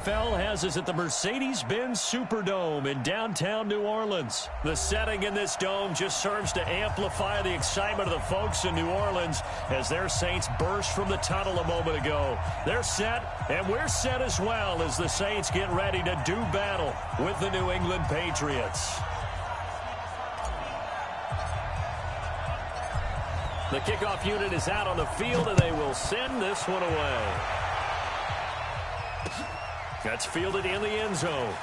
NFL has us at the Mercedes-Benz Superdome in downtown New Orleans. The setting in this dome just serves to amplify the excitement of the folks in New Orleans as their Saints burst from the tunnel a moment ago. They're set, and we're set as well as the Saints get ready to do battle with the New England Patriots. The kickoff unit is out on the field, and they will send this one away. That's fielded in the end zone.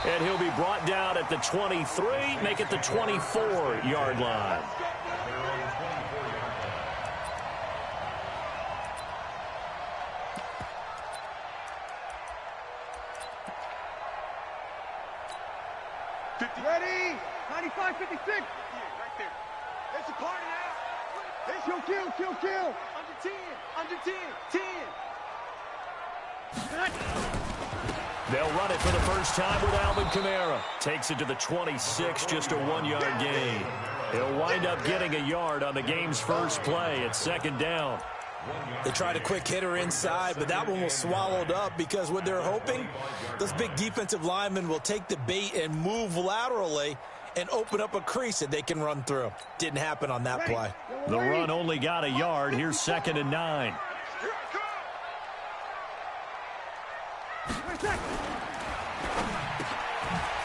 And he'll be brought down at the 23, make it the 24-yard line. Ready? 95, 56. Yeah, right there. It's a party now. It's your kill. Under 10, under 10, 10. They'll run it for the first time with Alvin Kamara. Takes it to the 26, just a 1-yard gain. He'll wind up getting a yard on the game's first play at second down. They tried a quick hitter inside, but that one was swallowed up because what they're hoping, those big defensive linemen will take the bait and move laterally and open up a crease that they can run through. Didn't happen on that play. The run only got a yard. Here's 2nd and 9.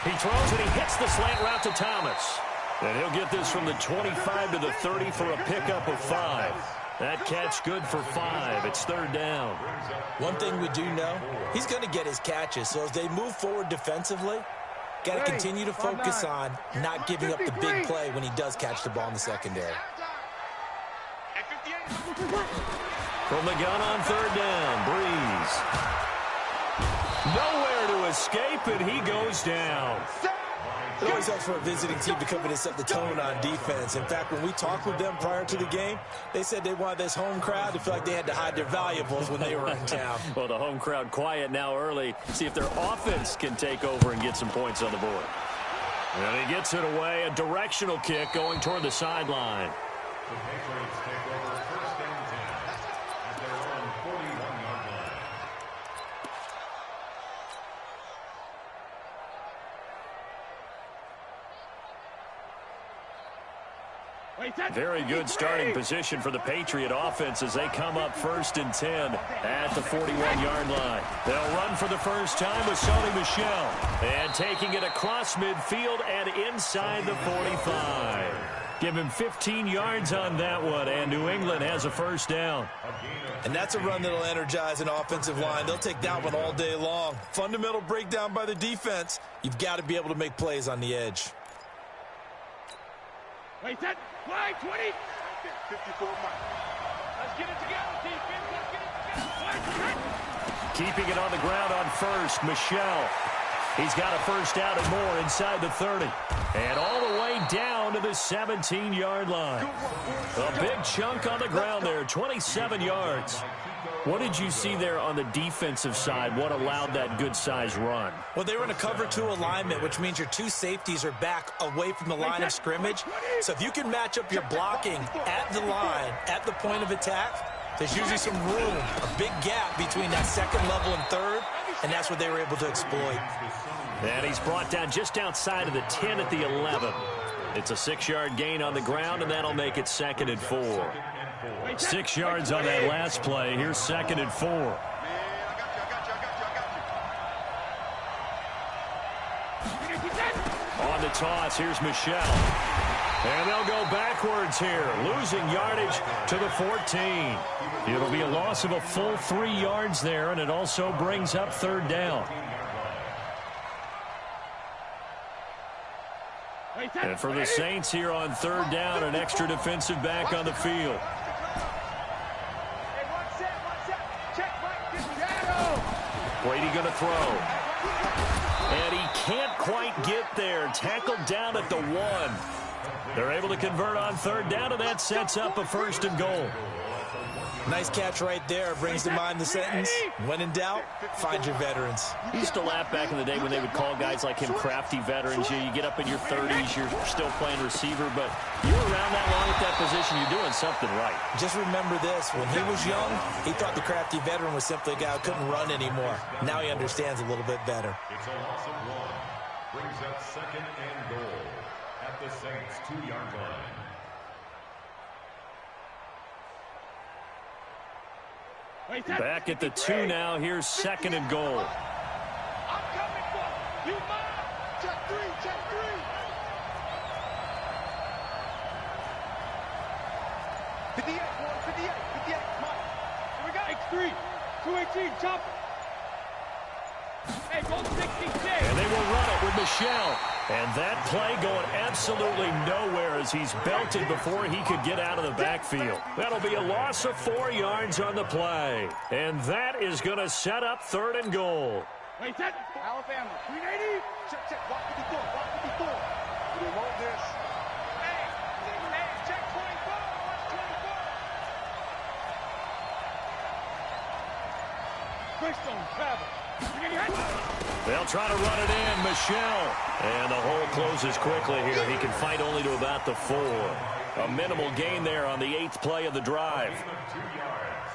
He throws and he hits the slant route to Thomas. And he'll get this from the 25 to the 30 for a pickup of 5. That catch good for 5. It's 3rd down. One thing we do know, he's going to get his catches. So as they move forward defensively, got to continue to focus on not giving up the big play when he does catch the ball in the secondary. From the gun on 3rd down, Breeze. Nowhere to escape, and he goes down. It always helps for a visiting team to come in and set the tone on defense. In fact, when we talked with them prior to the game, they said they wanted this home crowd to feel like they had to hide their valuables when they were in town. Well, the home crowd quiet now early. See if their offense can take over and get some points on the board. And he gets it away. A directional kick going toward the sideline. The Patriots take over 1st and 10 at their own 41-yard line. Very good starting position for the Patriot offense as they come up 1st and 10 at the 41-yard line. They'll run for the first time with Sony Michel. And taking it across midfield and inside the 45. Give him 15 yards on that one, and New England has a 1st down. And that's a run that'll energize an offensive line. They'll take that one all day long. Fundamental breakdown by the defense. You've got to be able to make plays on the edge. Wait, set, fly, 20. 54 miles. Let's get it together, defense. Let's get it together. Keeping it on the ground on 1st, Michel. He's got a 1st down and more inside the 30. And all the way down to the 17-yard line. A big chunk on the ground there, 27 yards. What did you see there on the defensive side? What allowed that good-sized run? Well, they were in a cover 2 alignment, which means your 2 safeties are back away from the line of scrimmage. So if you can match up your blocking at the line, at the point of attack, there's usually some room, a big gap between that 2nd level and 3rd, and that's what they were able to exploit. And he's brought down just outside of the 10 at the 11. It's a 6-yard gain on the ground, and that'll make it 2nd and 4. 6 yards on that last play. Here's 2nd and 4. On the toss, here's Michel. And they'll go backwards here, losing yardage to the 14. It'll be a loss of a full 3 yards there, and it also brings up 3rd down. And for the Saints here on 3rd down, an extra defensive back on the field. Brady going to throw. And he can't quite get there. Tackled down at the 1. They're able to convert on 3rd down, and that sets up a 1st and goal. Nice catch right there. Brings to mind the sentence, when in doubt, find your veterans. He used to laugh back in the day when they would call guys like him crafty veterans. You get up in your 30s, you're still playing receiver, but you're around that long at that position, you're doing something right. Just remember this, when he was young, he thought the crafty veteran was simply a guy who couldn't run anymore. Now he understands a little bit better. It's a loss of 1. Brings up 2nd and goal at the Saints' 2-yard line. Back at the 2 now. Here's 2nd and goal. I'm coming for you. Mine. Check 3. Check 3. 58, boy. 58. 58. Come on. Here we go. X3. 218. Chop. Hey, go 66. And they will run it with Michel. And that play going absolutely nowhere as he's belted before he could get out of the backfield. That'll be a loss of 4 yards on the play. And that is going to set up 3rd and goal. Wait, set. Alabama. 380. Check, check. Block 54. Block 54. We roll this. Hey, check 24. Watch 24. Greystone travel. They'll try to run it in. Michel. And the hole closes quickly here. He can fight only to about the 4. A minimal gain there on the 8th play of the drive.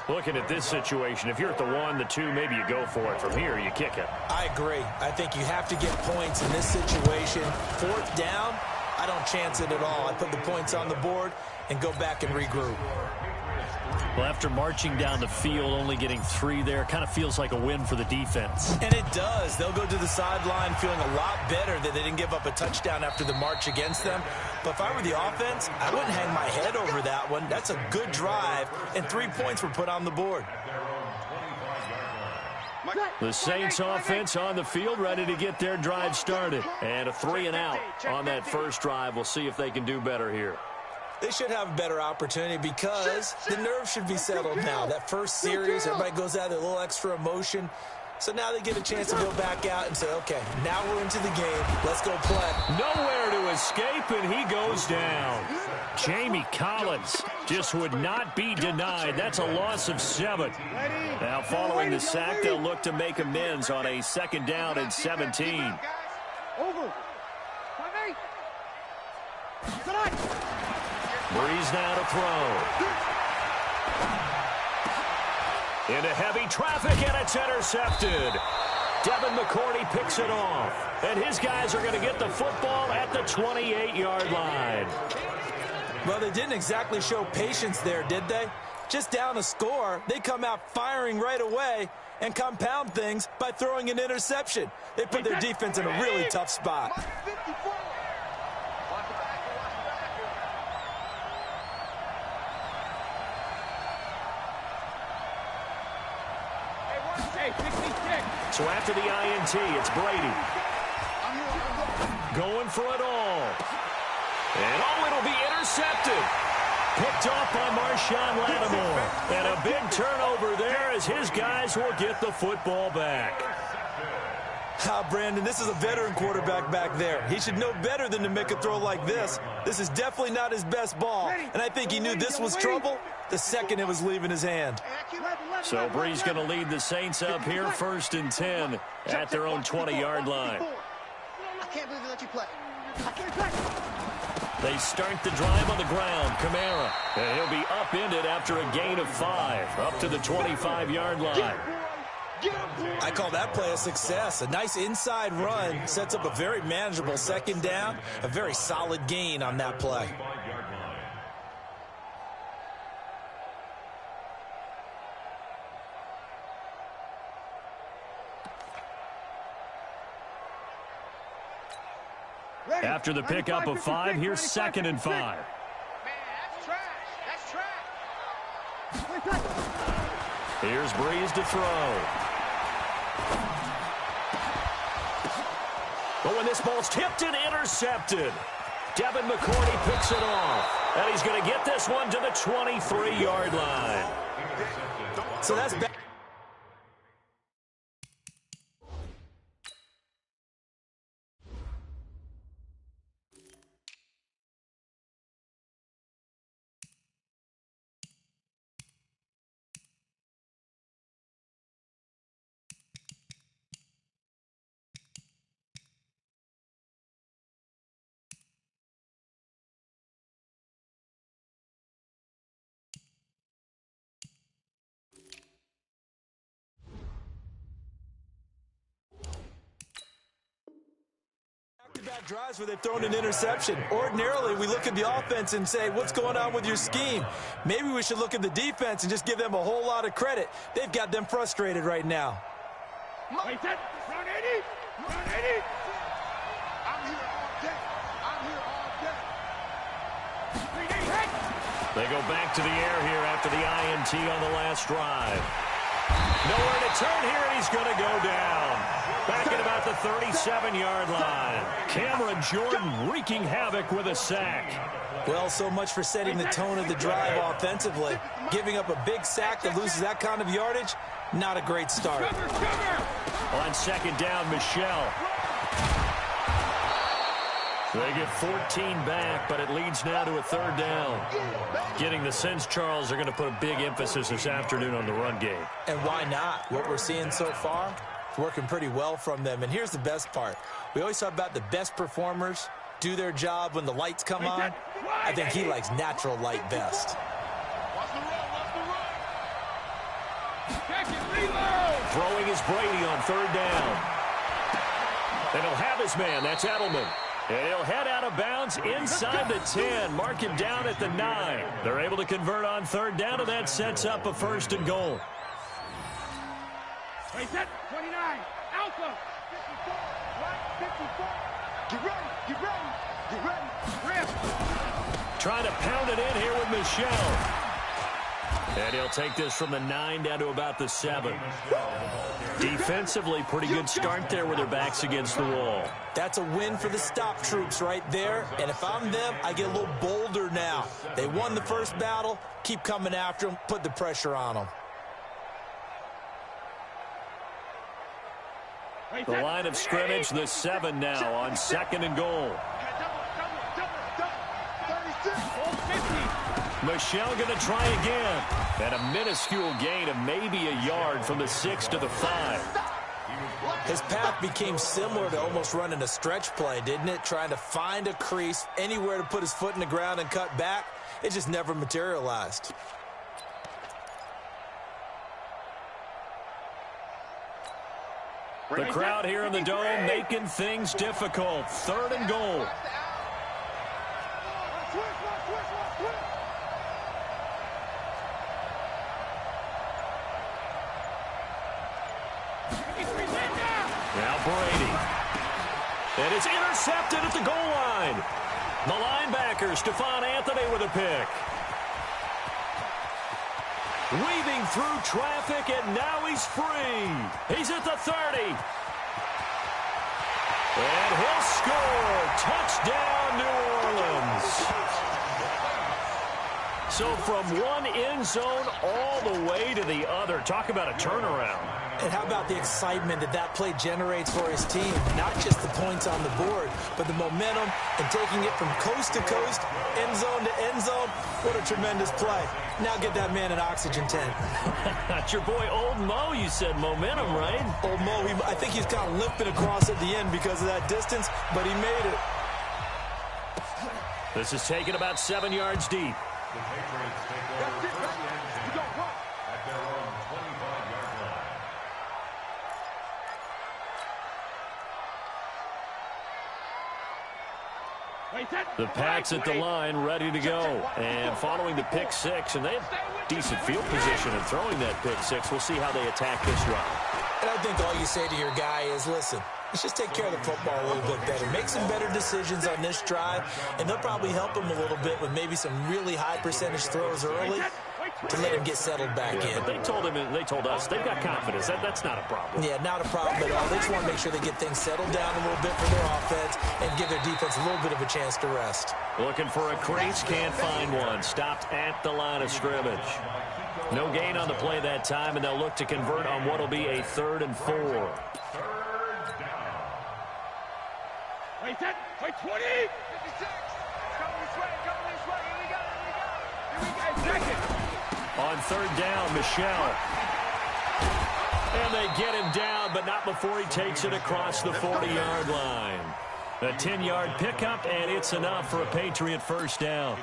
Looking at this situation, if you're at the 1, the 2, maybe you go for it. From here, you kick it. I agree. I think you have to get points in this situation. 4th down, I don't chance it at all. I put the points on the board and go back and regroup. Well, after marching down the field, only getting 3 there, kind of feels like a win for the defense. And it does. They'll go to the sideline feeling a lot better that they didn't give up a touchdown after the march against them. But if I were the offense, I wouldn't hang my head over that one. That's a good drive, and 3 points were put on the board. The Saints offense on the field, ready to get their drive started. And a 3 and out on that first drive. We'll see if they can do better here. They should have a better opportunity because the nerves should be settled now. That first series, everybody goes out with a little extra emotion. So now they get a chance to go back out and say, okay, now we're into the game. Let's go play. Nowhere to escape, and he goes down. Jamie Collins just would not be denied. That's a loss of 7. Now following the sack, they'll look to make amends on a 2nd down and 17. Over. 5-8. Breeze now to throw. Into heavy traffic, and it's intercepted. Devin McCourty picks it off. And his guys are going to get the football at the 28-yard line. Well, they didn't exactly show patience there, did they? Just down a score, they come out firing right away and compound things by throwing an interception. They put their defense in a really tough spot. So after the INT, it's Brady. Going for it all. And it'll be intercepted. Picked off by Marshawn Lattimore. And a big turnover there as his guys will get the football back. Brandon, this is a veteran quarterback back there. He should know better than to make a throw like this. This is definitely not his best ball. And I think he knew this was trouble the second it was leaving his hand. So Bree's going to lead the Saints up here, 1st and 10 at their own 20-yard line. I can't believe they let you play. I can't play. They start the drive on the ground. Kamara. And he'll be upended after a gain of 5 up to the 25-yard line. I call that play a success. A nice inside run sets up a very manageable 2nd down. A very solid gain on that play. After the pickup of 5, here's 2nd and 5. Man, that's trash. That's trash. Here's Breeze to throw. But when this ball's tipped and intercepted, Devin McCourty picks it off. And he's going to get this one to the 23-yard line. So that's back. had drives where they've thrown an interception. Ordinarily, we look at the offense and say, what's going on with your scheme? Maybe we should look at the defense and just give them a whole lot of credit. They've got them frustrated right now. Wait, that run 80! Run 80! I'm here all day. I'm here all day. They go back to the air here after the INT on the last drive. Nowhere to turn here, and he's going to go down. Back at about the 37-yard line. Cameron Jordan wreaking havoc with a sack. Well, so much for setting the tone of the drive offensively. Giving up a big sack that loses that kind of yardage, not a great start. On second down, Michelle. They get 14 back, but it leads now to a third down. Getting the sense, Charles, they're going to put a big emphasis this afternoon on the run game. And why not? What we're seeing so far, it's working pretty well from them. And here's the best part. We always talk about the best performers do their job when the lights come on. I think he likes natural light best. Throwing is Brady on third down. And he'll have his man. That's Edelman. And he'll head out of bounds inside the 10. Mark him down at the 9. They're able to convert on third down, and that sets up a first and goal. Wait, set 29. Alpha. 54. Right, 54. Get ready. Get ready. Get ready. Rip. Trying to pound it in here with Michelle. And he'll take this from the 9 down to about the 7. Defensively, pretty good start there with their backs against the wall. That's a win for the stop troops right there. And if I'm them, I get a little bolder now. They won the first battle. Keep coming after them. Put the pressure on them. The line of scrimmage, the 7 now on second and goal. Michelle going to try again. And a minuscule gain of maybe a yard from the 6 to the 5. His path became similar to almost running a stretch play, didn't it? Trying to find a crease, anywhere to put his foot in the ground and cut back. It just never materialized. The crowd here in the Dome making things difficult. Third and goal. Now Brady. And it's intercepted at the goal line. The linebacker, Stephon Anthony, with a pick. Weaving through traffic, and now he's free. He's at the 30. And he'll score. Touchdown, New Orleans. So from one end zone all the way to the other. Talk about a turnaround. And how about the excitement that play generates for his team? Not just the points on the board, but the momentum and taking it from coast to coast, end zone to end zone. What a tremendous play. Now get that man an oxygen tank. That's your boy Old Mo, you said. Momentum, right? Old Mo, I think he's kind of limping across at the end because of that distance, but he made it. This is taken about 7 yards deep. The Patriots take over first and 10 at their own 25-yard line. The Pats at the line, ready to go. And following the pick 6, and they have decent field position in throwing that pick 6. We'll see how they attack this drive. And I think all you say to your guy is, listen, let's just take care of the football a little bit better. Make some better decisions on this drive, and they'll probably help him a little bit with maybe some really high percentage throws early to let him get settled back in. But they told us they've got confidence. That's not a problem. Yeah, not a problem at all. They just want to make sure they get things settled down a little bit for their offense and give their defense a little bit of a chance to rest. Looking for a crease, can't find one. Stopped at the line of scrimmage. No gain on the play that time, and they'll look to convert on what will be a 3rd and 4. Wait, set. Wait, 20. 56. Come this way. Here we go. Second. On third down, Michelle. And they get him down, but not before he takes it across the 40-yard line. A 10-yard pickup, and it's enough for a Patriot first down.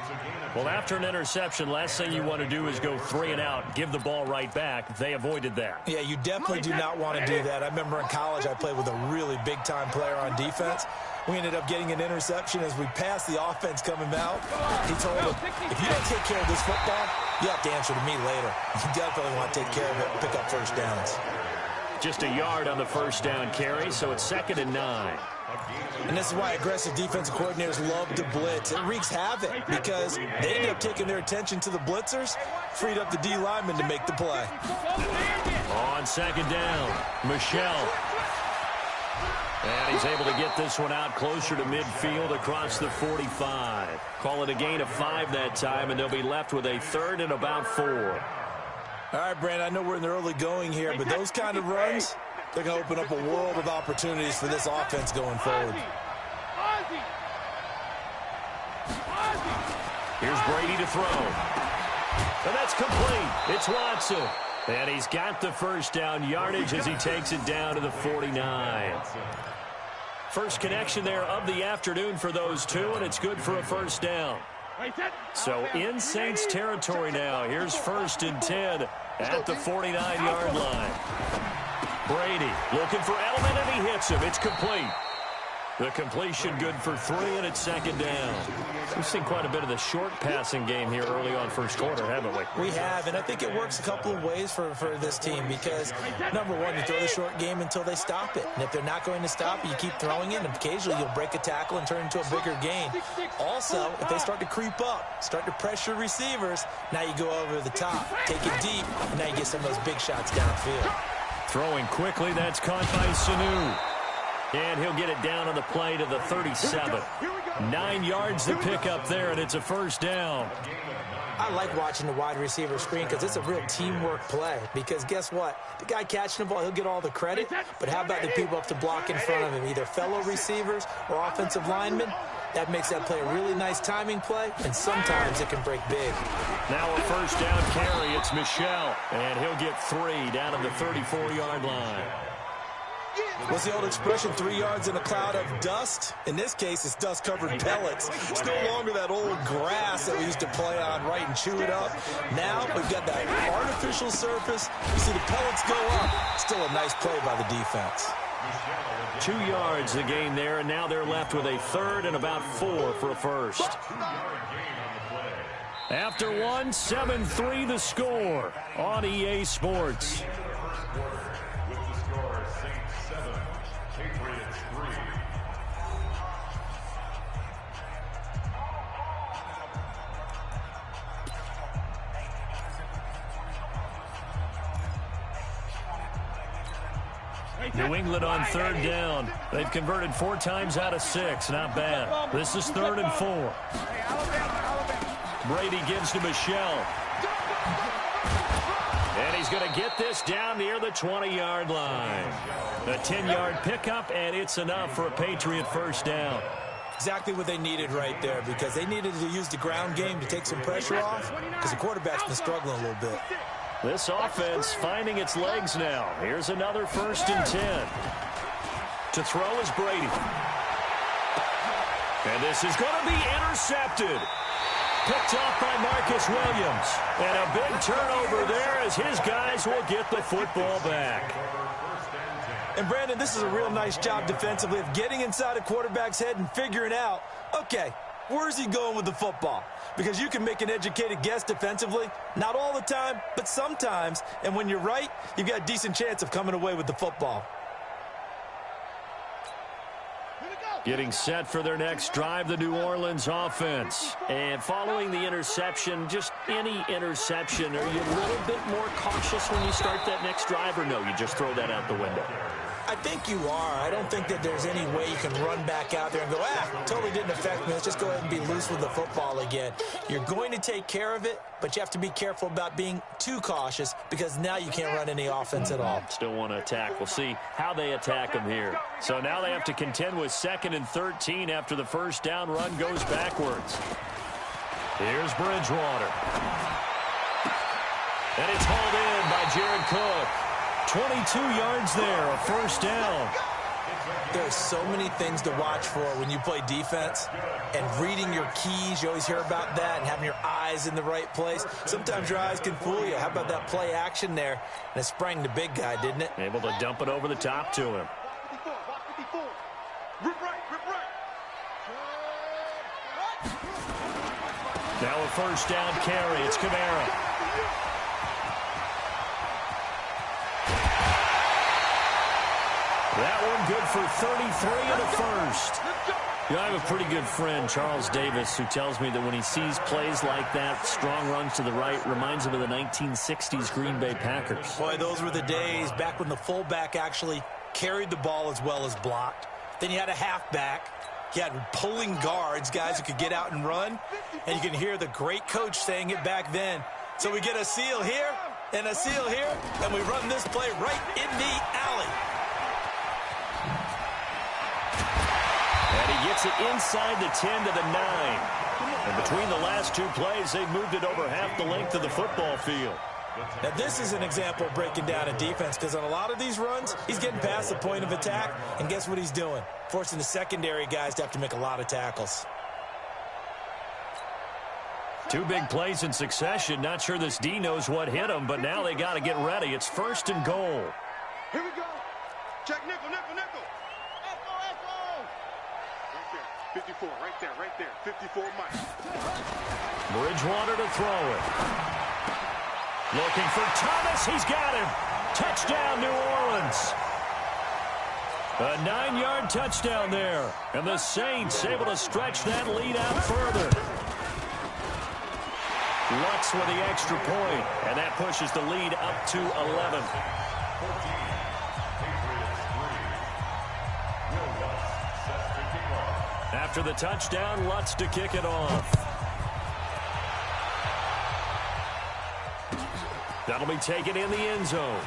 Well, after an interception, last thing you want to do is go 3 and out, give the ball right back. They avoided that. Yeah, you definitely do not want to do that. I remember in college I played with a really big-time player on defense. We ended up getting an interception as we passed the offense coming out. He told him, if you don't take care of this football, you have to answer to me later. You definitely want to take care of it and pick up first downs. Just a yard on the first down carry, so it's 2nd and 9. And this is why aggressive defensive coordinators love to blitz. It wreaks havoc because they end up taking their attention to the blitzers, freed up the D lineman to make the play. On 2nd down, Michelle. And he's able to get this one out closer to midfield across the 45. Call it a gain of 5 that time, and they'll be left with a 3rd and about 4. All right, Brandon, I know we're in the early going here, but those kind of runs, they're going to open up a world of opportunities for this offense going forward. Here's Brady to throw. And that's complete. It's Watson. And he's got the first down yardage as he takes it down to the 49. First connection there of the afternoon for those two, and it's good for a first down. So in Saints territory now. Here's 1st and 10 at the 49-yard line. Brady looking for Elowe, and he hits him. It's complete. The completion good for 3, and it's 2nd down. We've seen quite a bit of the short passing game here early on first quarter, haven't we? We have, and I think it works a couple of ways for this team because, number one, you throw the short game until they stop it. And if they're not going to stop it, you keep throwing it, and occasionally you'll break a tackle and turn into a bigger gain. Also, if they start to creep up, start to pressure receivers, now you go over the top, take it deep, and now you get some of those big shots downfield. Throwing quickly, that's caught by Sanu. And he'll get it down on the play to the 37. 9 yards to pick up there, and it's a first down. I like watching the wide receiver screen because it's a real teamwork play. Because guess what? The guy catching the ball, he'll get all the credit. But how about the people up to block in front of him, either fellow receivers or offensive linemen? That makes that play a really nice timing play, and sometimes it can break big. Now a first down carry. It's Michelle, and he'll get 3 down at the 34-yard line. What's the old expression, 3 yards in a cloud of dust? In this case, it's dust-covered pellets. It's no longer that old grass that we used to play on, right, and chew it up. Now we've got that artificial surface. You see the pellets go up. Still a nice play by the defense. 2 yards the gain there, and now they're left with a 3rd and about 4 for a first. After one, 7-3 the score on EA Sports. New England on 3rd down. They've converted 4 times out of 6. Not bad. This is 3rd and 4. Brady gives to Michelle. And he's going to get this down near the 20-yard line. A 10-yard pickup, and it's enough for a Patriot first down. Exactly what they needed right there because they needed to use the ground game to take some pressure off because the quarterback's been struggling a little bit. This offense finding its legs now. Here's another 1st and 10. To throw is Brady. And this is going to be intercepted. Picked off by Marcus Williams. And a big turnover there as his guys will get the football back. And, Brandon, this is a real nice job defensively of getting inside a quarterback's head and figuring out, okay, where's he going with the football? Because you can make an educated guess defensively. Not all the time, but sometimes. And when you're right, you've got a decent chance of coming away with the football. Getting set for their next drive, the New Orleans offense. And following the interception, just any interception, are you a little bit more cautious when you start that next drive, or no, you just throw that out the window? I think you are. I don't think that there's any way you can run back out there and go, totally didn't affect me. Let's just go ahead and be loose with the football again. You're going to take care of it, but you have to be careful about being too cautious because now you can't run any offense at all. Still want to attack. We'll see how they attack them here. So now they have to contend with 2nd and 13 after the first down run goes backwards. Here's Bridgewater. And it's hauled in by Jared Cook. 22 yards there, a first down. There's so many things to watch for when you play defense. And reading your keys, you always hear about that, and having your eyes in the right place. Sometimes your eyes can fool you. How about that play action there? And it sprang the big guy, didn't it? Able to dump it over the top to him. Now a first down carry. It's Kamara. That one good for 33 and a first. You know, I have a pretty good friend, Charles Davis, who tells me that when he sees plays like that, strong runs to the right, reminds him of the 1960s Green Bay Packers. Boy, those were the days back when the fullback actually carried the ball as well as blocked. Then you had a halfback. You had pulling guards, guys who could get out and run. And you can hear the great coach saying it back then. So we get a seal here and a seal here, and we run this play right in the alley. And he gets it inside the 10 to the 9. And between the last two plays, they've moved it over half the length of the football field. Now, this is an example of breaking down a defense, because on a lot of these runs, he's getting past the point of attack, and guess what he's doing? Forcing the secondary guys to have to make a lot of tackles. Two big plays in succession. Not sure this D knows what hit him, but now they got to get ready. It's first and goal. Here we go. Check nickel, nickel, nickel. Echo. Right there. 54, right there. 54, Mike. Bridgewater to throw it. Looking for Thomas. He's got him. Touchdown, New Orleans. A 9-yard touchdown there. And the Saints able to stretch that lead out further. Lutz with the extra point, and that pushes the lead up to 11. After the touchdown, Lutz to kick it off. That'll be taken in the end zone.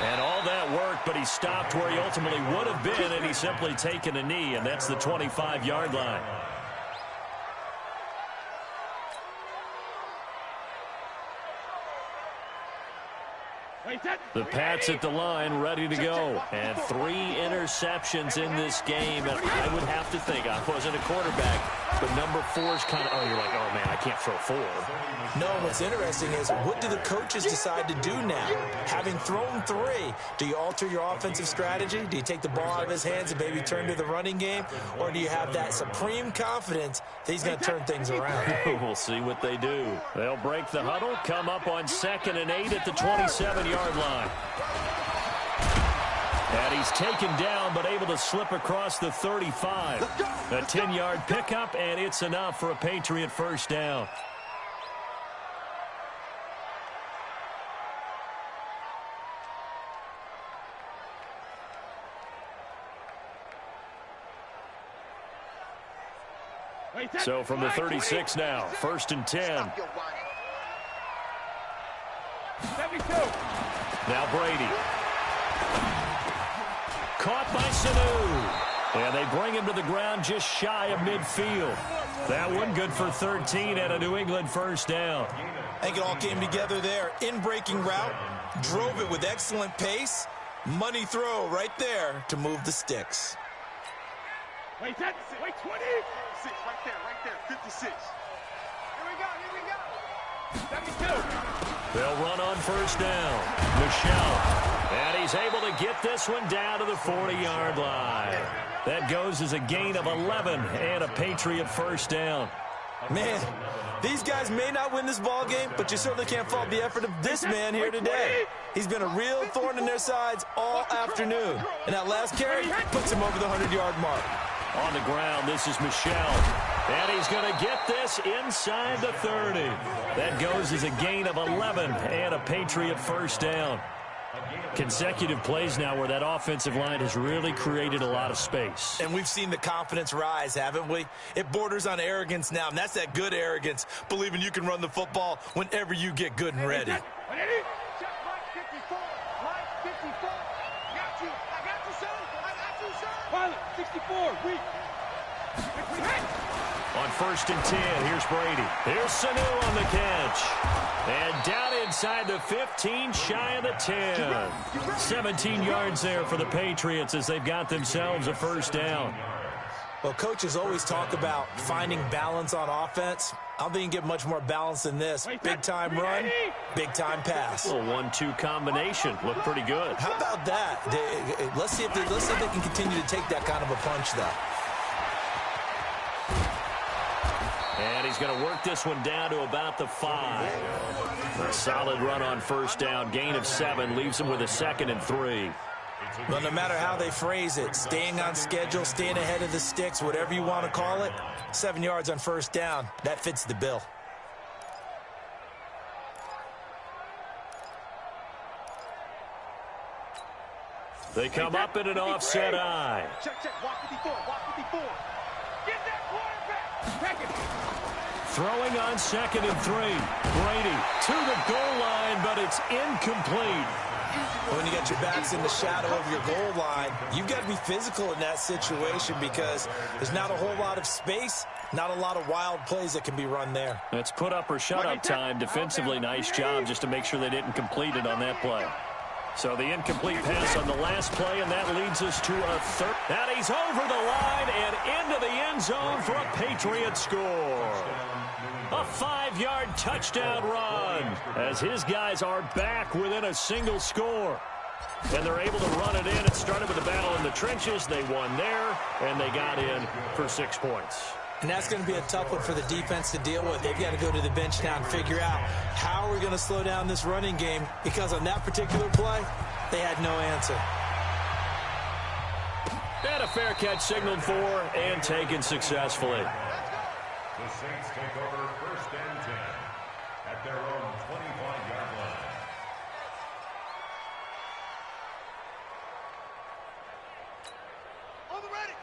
And all that worked, but he stopped where he ultimately would have been, and he's simply taken a knee, and that's the 25-yard line. The Pats at the line, ready to go. And 3 interceptions in this game. And I would have to think, I wasn't a quarterback, but number 4's kind of, oh, you're like, oh, man, I can't throw 4. No, what's interesting is, what do the coaches decide to do now? Having thrown 3, do you alter your offensive strategy? Do you take the ball out of his hands and maybe turn to the running game? Or do you have that supreme confidence that he's going to turn things around? We'll see what they do. They'll break the huddle, come up on 2nd and 8 at the 27-yard line. And he's taken down, but able to slip across the 35. A 10-yard pickup, and it's enough for a Patriot first down. So from the 36 now, 1st and 10. 72. Now Brady. Caught by Sanu. And they bring him to the ground just shy of midfield. That one good for 13 and a New England first down. I think it all came together there. In-breaking route, drove it with excellent pace. Money throw right there to move the sticks. Wait, 20. 6, right there, 56. Here we go. 72. They'll run on first down. Michelle. And he's able to get this one down to the 40-yard line. That goes as a gain of 11 and a Patriot first down. Man, these guys may not win this ball game, but you certainly can't fault the effort of this man here today. He's been a real thorn in their sides all afternoon. And that last carry puts him over the 100-yard mark. On the ground, this is Michelle. And he's going to get this inside the 30. That goes as a gain of 11 and a Patriot first down. Consecutive plays now where that offensive line has really created a lot of space. And we've seen the confidence rise, haven't we? It borders on arrogance now, and that's that good arrogance, believing you can run the football whenever you get good and ready. 64, weak. On 1st and 10, here's Brady. Here's Sanu on the catch. And down inside the 15, shy of the 10. 17 yards there for the Patriots as they've got themselves a first down. Well, coaches always talk about finding balance on offense. I don't think you can get much more balance than this. Big-time run, big-time pass. A little 1-2 combination. Looked pretty good. How about that? Let's see if they can continue to take that kind of a punch, though. And he's going to work this one down to about the 5. A solid run on first down. Gain of 7 leaves him with a 2nd and 3. Well, no matter how they phrase it, staying on schedule, staying ahead of the sticks, whatever you want to call it, 7 yards on first down, that fits the bill. They come up in an offset eye. Check, check. Walk 54. Walk 54. Get that quarterback. Take it. Throwing on 2nd and 3. Brady to the goal line, but it's incomplete. When you got your backs in the shadow of your goal line, you've got to be physical in that situation because there's not a whole lot of space, not a lot of wild plays that can be run there. It's put up or shut up time. Defensively, nice job just to make sure they didn't complete it on that play. So the incomplete pass on the last play, and that leads us to a third. And he's over the line and into the end zone for a Patriot score. A 5-yard touchdown run as his guys are back within a single score. And they're able to run it in. It started with a battle in the trenches. They won there, and they got in for 6 points. And that's going to be a tough one for the defense to deal with. They've got to go to the bench now and figure out how are we going to slow down this running game, because on that particular play, they had no answer. And a fair catch signaled for and taken successfully. The Saints take over 1st and 10 at their own 25-yard line.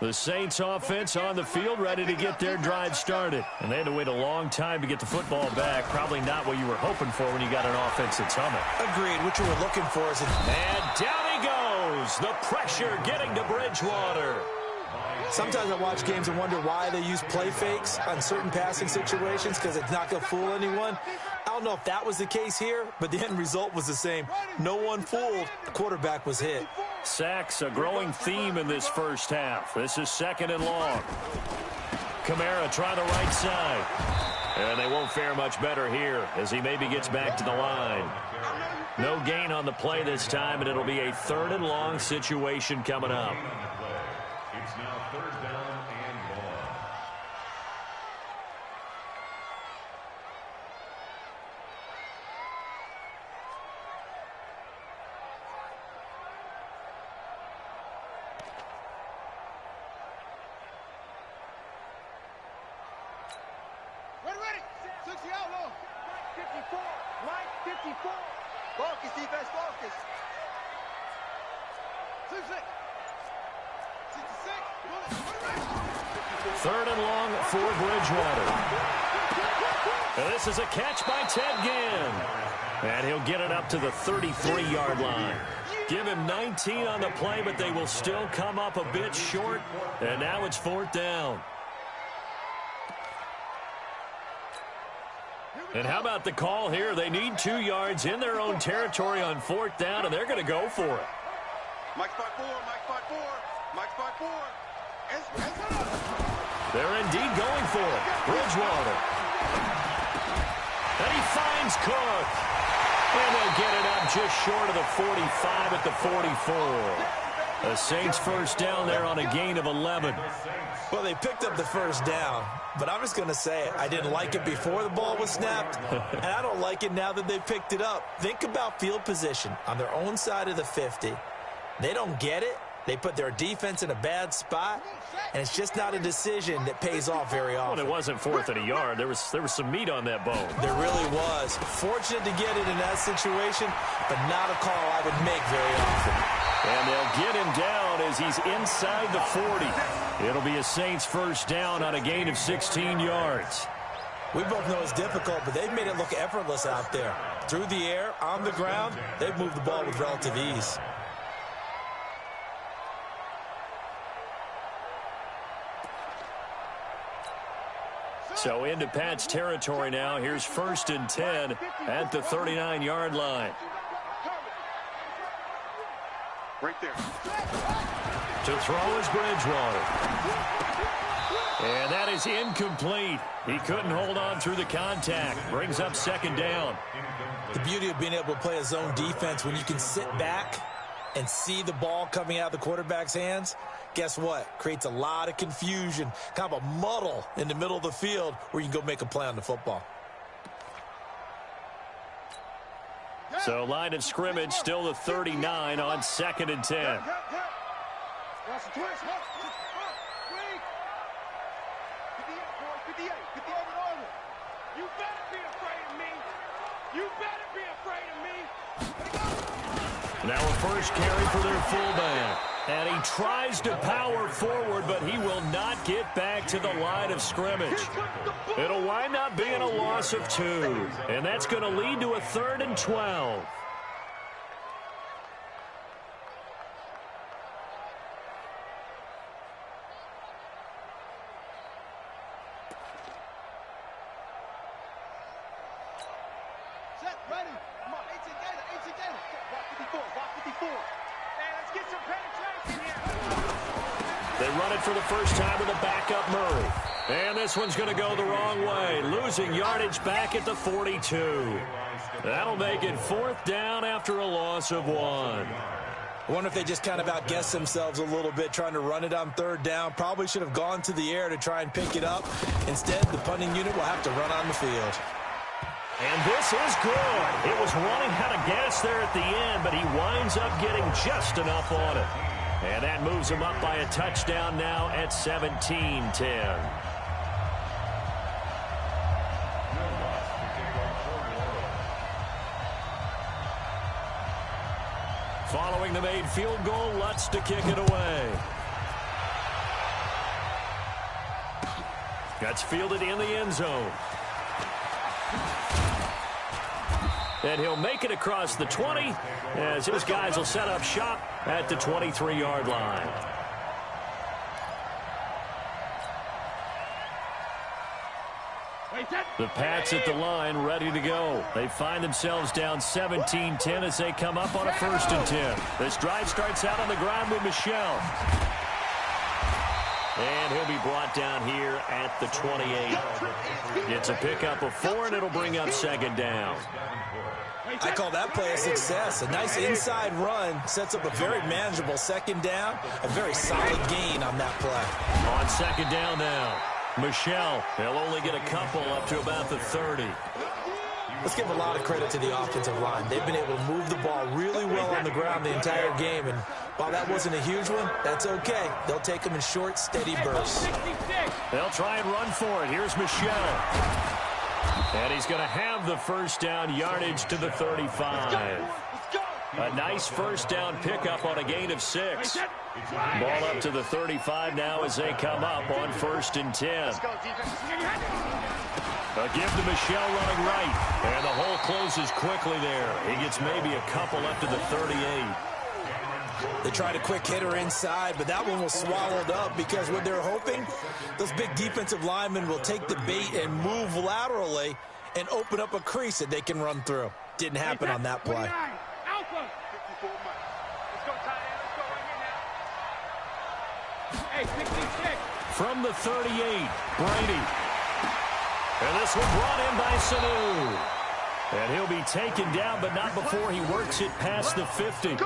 The Saints offense on the field, ready to get their drive started. And they had to wait a long time to get the football back. Probably not what you were hoping for when you got an offense that's humming. Agreed. What you were looking for is and down he goes. The pressure getting to Bridgewater. Sometimes I watch games and wonder why they use play fakes on certain passing situations, because it's not going to fool anyone. I don't know if that was the case here, but the end result was the same. No one fooled. The quarterback was hit. Sacks, a growing theme in this first half. This is 2nd and long. Kamara trying the right side. And they won't fare much better here as he maybe gets back to the line. No gain on the play this time, and it'll be a 3rd and long situation coming up. It's now 3rd down and 1. Ready. 60 Elowe. Right 54. Right 54. Focus, defense, focus. 66. 3rd and long for Bridgewater. And this is a catch by Ted Ginn. And he'll get it up to the 33-yard line. Give him 19 on the play, but they will still come up a bit short. And now it's 4th down. And how about the call here? They need 2 yards in their own territory on 4th down, and they're going to go for it. Mike 5-4, Mike 5-4, Mike 5-4. They're indeed going for it. Bridgewater. And he finds Cook. And they'll get it up just short of the 45 at the 44. The Saints first down there on a gain of 11. Well, they picked up the first down, but I'm just going to say it. I didn't like it before the ball was snapped, and I don't like it now that they picked it up. Think about field position on their own side of the 50. They don't get it. They put their defense in a bad spot, and it's just not a decision that pays off very often. Well, it wasn't 4th and a yard. There was some meat on that bone. There really was. Fortunate to get it in that situation, but not a call I would make very often. And they'll get him down as he's inside the 40. It'll be a Saints first down on a gain of 16 yards. We both know it's difficult, but they've made it look effortless out there. Through the air, on the ground, they've moved the ball with relative ease. So into Pat's territory now. Here's 1st and 10 at the 39-yard line. Right there. To throw is Bridgewater. And that is incomplete. He couldn't hold on through the contact. Brings up 2nd down. The beauty of being able to play a zone defense when you can sit back and see the ball coming out of the quarterback's hands, Guess what? Creates a lot of confusion, kind of a muddle in the middle of the field where you can go make a play on the football. So line of scrimmage still the 39 on 2nd and 10. You better be afraid of me. You better be afraid of me. Now a first carry for their fullback. And he tries to power forward, but he will not get back to the line of scrimmage. It'll wind up being a loss of 2. And that's going to lead to a 3rd and 12. They run it for the first time with a backup Murray. And this one's going to go the wrong way, losing yardage back at the 42. That'll make it 4th down after a loss of 1. I wonder if they just kind of outguessed themselves a little bit trying to run it on 3rd down. Probably should have gone to the air to try and pick it up. Instead, the punting unit will have to run on the field. And this is good. It was running out of gas there at the end, but he winds up getting just enough on it. And that moves him up by a touchdown now at 17-10. Following the made field goal, Lutz to kick it away. That's fielded in the end zone. And he'll make it across the 20 as his guys will set up shop at the 23-yard line. The Pats at the line ready to go. They find themselves down 17-10 as they come up on a 1st and 10. This drive starts out on the ground with Michel. And he'll be brought down here at the 28. Gets a pickup of 4, and it'll bring up 2nd down. I call that play a success. A nice inside run sets up a very manageable 2nd down. A very solid gain on that play. On 2nd down now, Michel. He'll only get a couple up to about the 30. Let's give a lot of credit to the offensive line. They've been able to move the ball really well on the ground the entire game. And while that wasn't a huge one, that's okay. They'll take them in short, steady bursts. They'll try and run for it. Here's Michel. And he's going to have the 1st down yardage to the 35. A nice 1st down pickup on a gain of 6. Ball up to the 35 now as they come up on 1st and 10. A give to Michel running right. And the hole closes quickly there. He gets maybe a couple up to the 38. They tried a quick hitter inside, but that one was swallowed up because what they're hoping, those big defensive linemen will take the bait and move laterally and open up a crease that they can run through. Didn't happen on that play. From the 38, Brady. And this one brought in by Sanu. And he'll be taken down, but not before he works it past the 50.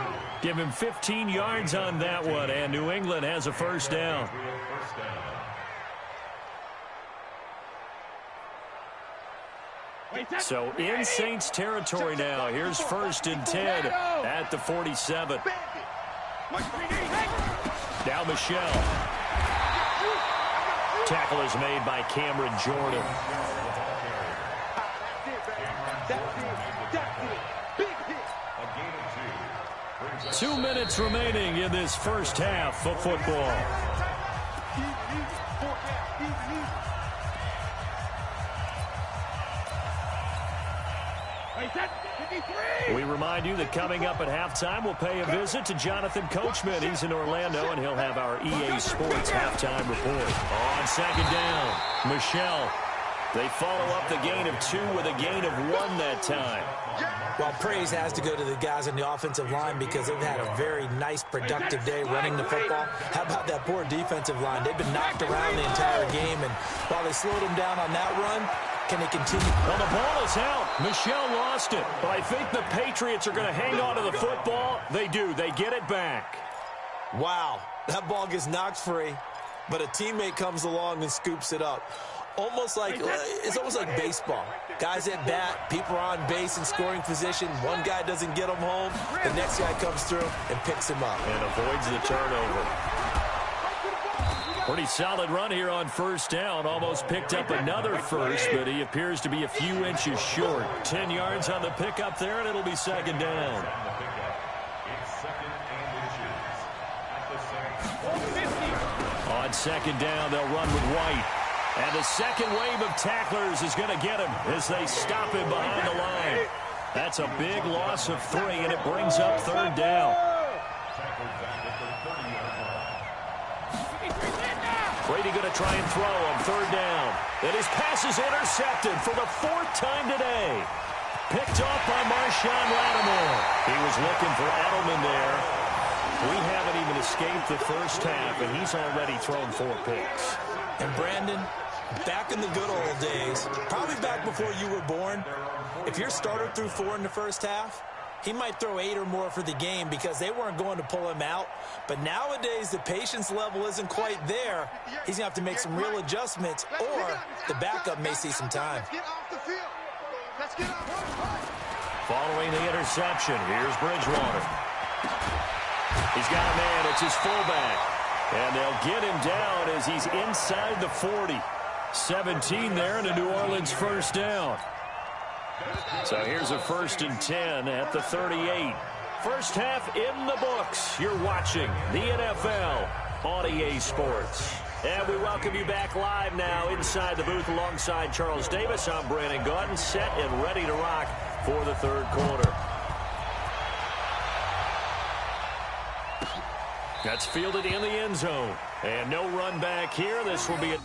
Give him 15 yards on that one, and New England has a 1st down. So in Saints territory now. Here's 1st and 10 at the 47. Now Michel. Tackle is made by Cameron Jordan. 2 minutes remaining in this 1st half of football. We remind you that coming up at halftime, we'll pay a visit to Jonathan Coachman. He's in Orlando, and he'll have our EA Sports halftime report. On 2nd down, Michel. They follow up the gain of 2 with a gain of 1 that time. Well, praise has to go to the guys on the offensive line because they've had a very nice, productive day running the football. How about that poor defensive line? They've been knocked around the entire game, and while they slowed them down on that run, can they continue? Well, the ball is out. Michel lost it, but I think the Patriots are going to hang on to the football. They do. They get it back. Wow. That ball gets knocked free, but a teammate comes along and scoops it up. It's almost like baseball. Guys at bat, people are on base in scoring position. One guy doesn't get him home. The next guy comes through and picks him up. And avoids the turnover. Pretty solid run here on first down. Almost picked up another first, but he appears to be a few inches short. 10 yards on the pickup there, and it'll be second down. On second down, they'll run with White. And the second wave of tacklers is going to get him as they stop him behind the line. That's a big loss of 3, and it brings up third down. Brady going to try and throw on third down. And his pass is intercepted for the 4th time today. Picked off by Marshawn Lattimore. He was looking for Edelman there. We haven't even escaped the first half, and he's already thrown 4 picks. And Brandon, back in the good old days, probably back before you were born, if your starter threw 4 in the first half, he might throw 8 or more for the game because they weren't going to pull him out. But nowadays, the patience level isn't quite there. He's going to have to make some real adjustments, or the backup may see some time. Following the interception, here's Bridgewater. He's got a man. It's his fullback. And they'll get him down as he's inside the 40. 17 there and a New Orleans first down. So here's a 1st and 10 at the 38. First half in the books. You're watching the NFL on EA Sports. And we welcome you back live now inside the booth alongside Charles Davis. I'm Brandon Gaudin, set and ready to rock for the third quarter. That's fielded in the end zone. And no run back here. This will be a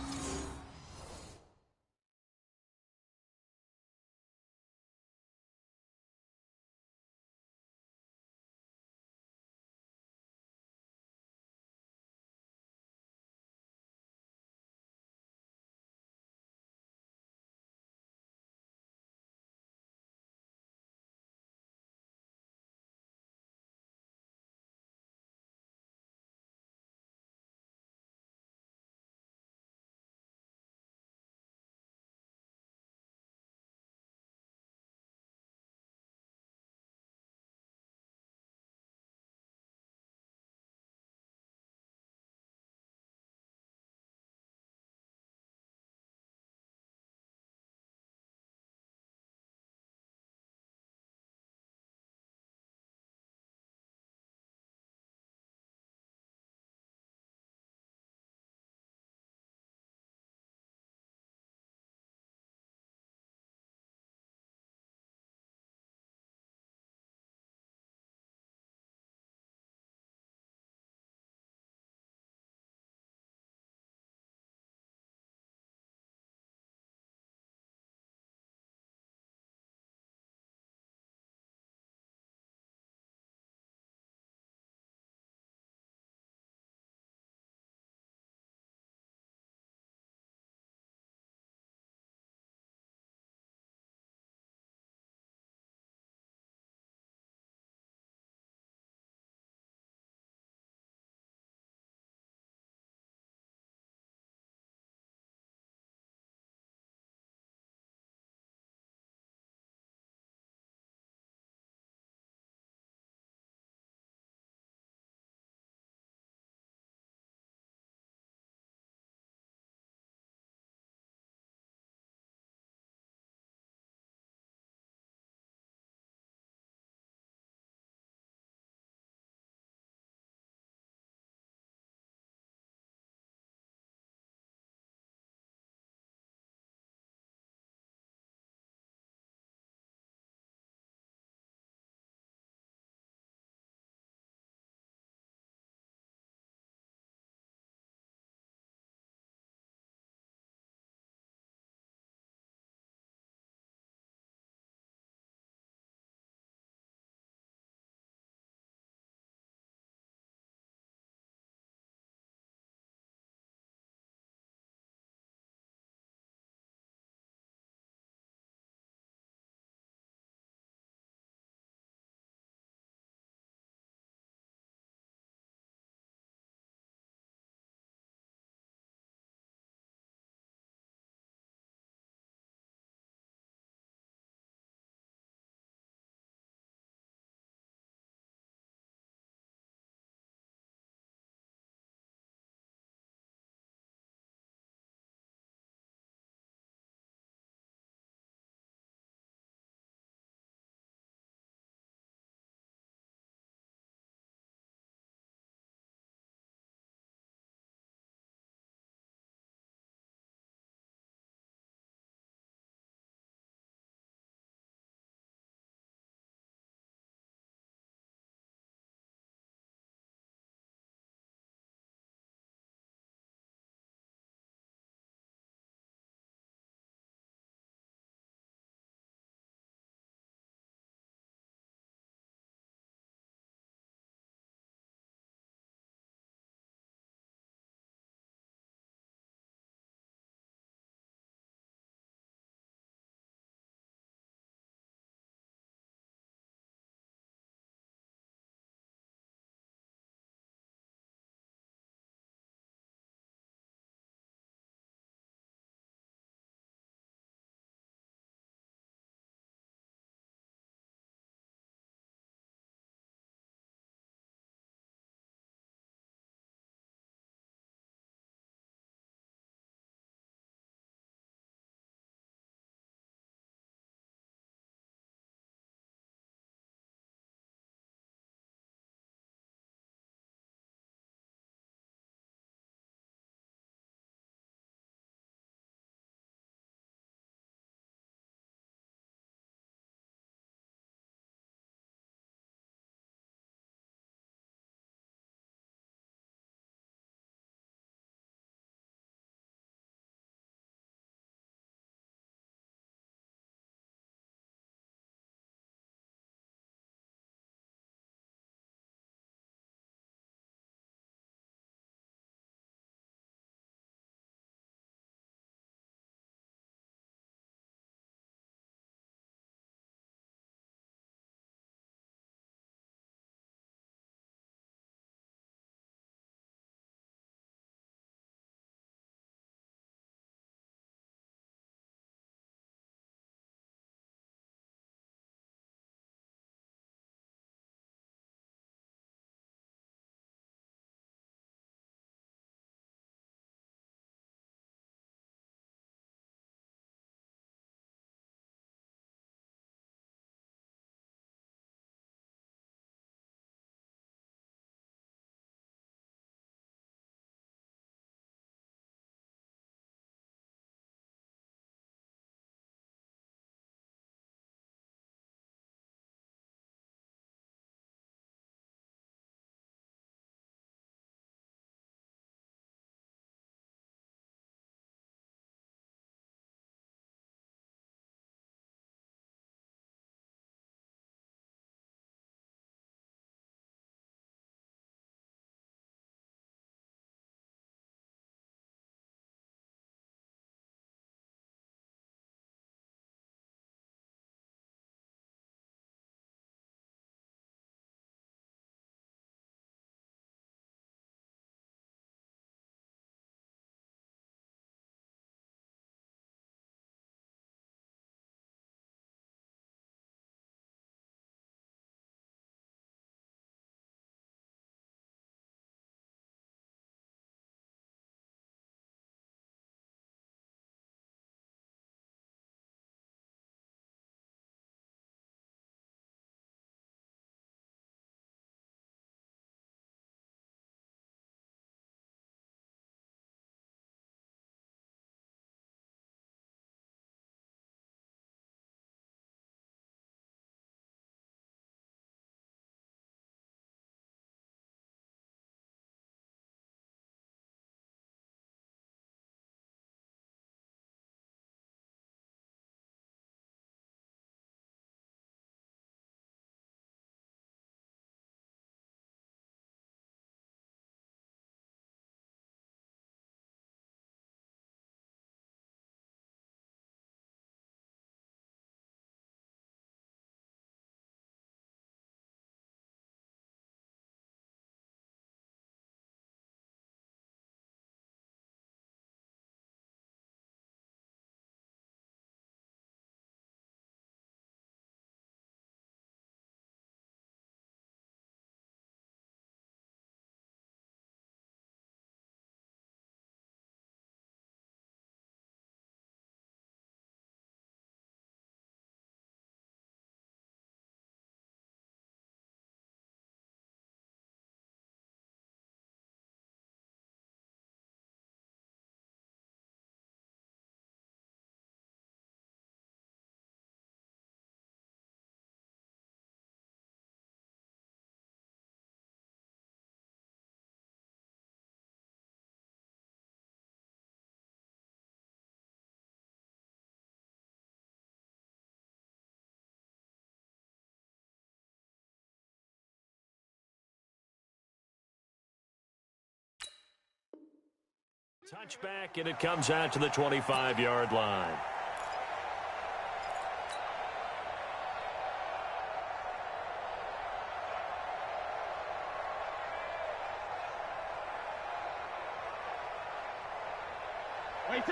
Touchback, and it comes out to the 25-yard line.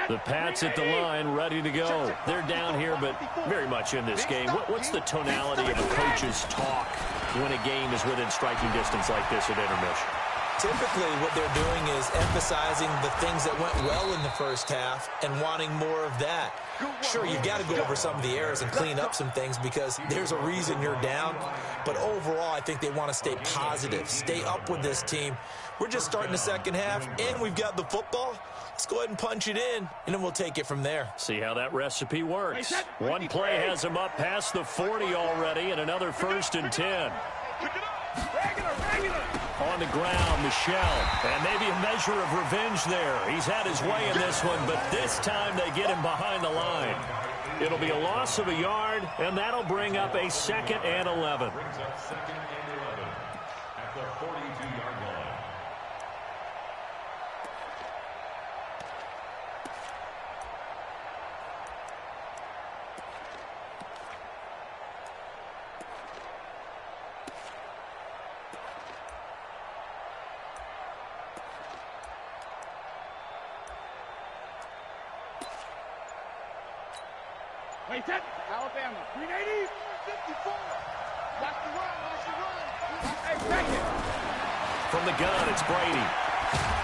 The Pats at the line, ready to go. They're down here, but very much in this game. What's the tonality of a coach's talk when a game is within striking distance like this at intermission? Typically, what they're doing is emphasizing the things that went well in the first half and wanting more of that. Sure, you've got to go over some of the errors and clean up some things because there's a reason you're down. But overall, I think they want to stay positive, stay up with this team. We're just starting the second half, and we've got the football. Let's go ahead and punch it in, and then we'll take it from there. See how that recipe works. One play has them up past the 40 already, and another 1st and 10. On the ground, Michel, and maybe a measure of revenge there. He's had his way in this one, but this time they get him behind the line. It'll be a loss of a yard, and that'll bring up a 2nd and 11. Brings up 2nd and 11 at the 42-yard line. Wait, that Alabama. 380. 54. Watch the run. Watch the run. Hey, take it. From the gun, it's Brady.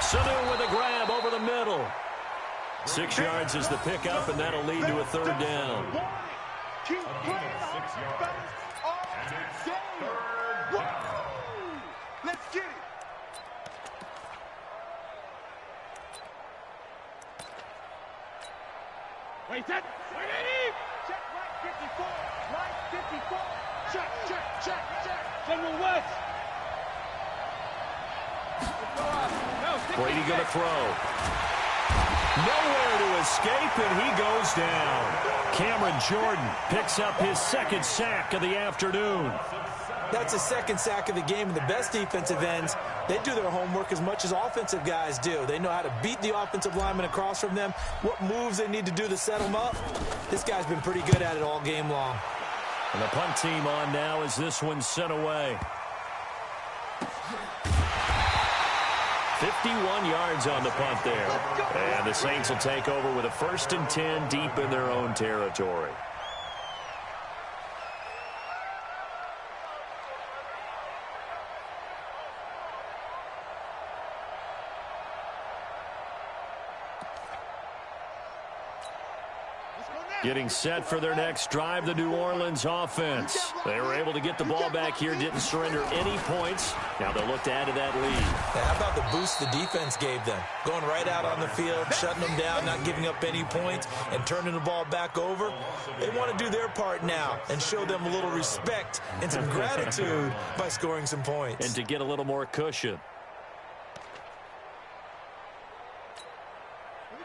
Sanu with a grab over the middle. 6 yards is the pickup, and that'll lead to a 3rd down. Keep playing. 6 yards. And it's 3rd down. Let's get it. Wait, that. 380. Check right 54. Right 54. Check, check, check, check. General West. Brady going to throw. Nowhere to escape, and he goes down. Cameron Jordan picks up his 2nd sack of the afternoon. That's a 2nd sack of the game, and the best defensive ends, they do their homework as much as offensive guys do. They know how to beat the offensive lineman across from them, what moves they need to do to set them up. This guy's been pretty good at it all game long. And the punt team on now as this one's sent away. 51 yards on the punt there. And the Saints will take over with a 1st and 10 deep in their own territory. Getting set for their next drive, the New Orleans offense. They were able to get the ball back here, didn't surrender any points. Now they'll look to add to that lead. Now, how about the boost the defense gave them? Going right out on the field, shutting them down, not giving up any points, and turning the ball back over. They want to do their part now and show them a little respect and some gratitude by scoring some points. And to get a little more cushion.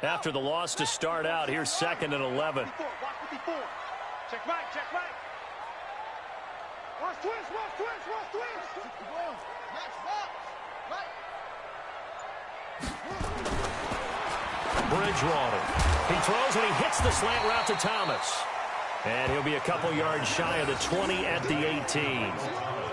After the loss to start out, here's 2nd and 11. Watch 54. Check right, check right. Watch twist, watch twist, watch twist. Max box. Right. Bridgewater. He throws and he hits the slant route to Thomas. And he'll be a couple yards shy of the 20 at the 18.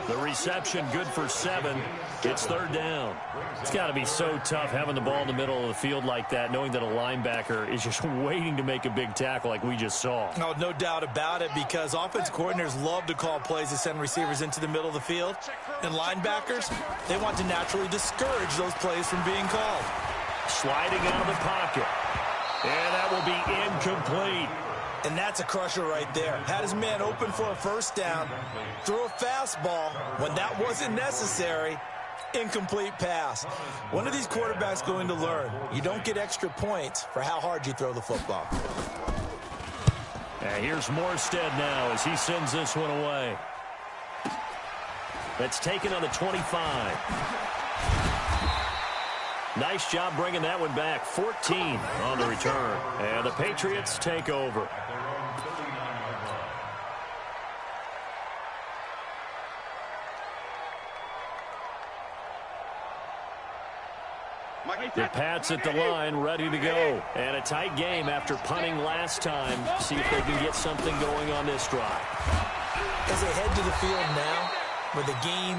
The reception good for 7. It's 3rd down. It's got to be so tough having the ball in the middle of the field like that, knowing that a linebacker is just waiting to make a big tackle like we just saw. Oh, no doubt about it, because offense coordinators love to call plays to send receivers into the middle of the field. And linebackers, they want to naturally discourage those plays from being called. Sliding out of the pocket. And that will be incomplete. And that's a crusher right there. Had his man open for a 1st down, threw a fastball when that wasn't necessary. Incomplete pass. When are these quarterbacks going to learn? You don't get extra points for how hard you throw the football. And here's Morstead now as he sends this one away. That's taken on the 25. Nice job bringing that one back. 14 on the return. And the Patriots take over. The Pats at the line, ready to go. And a tight game after punting last time. See if they can get something going on this drive. As they head to the field now, with the game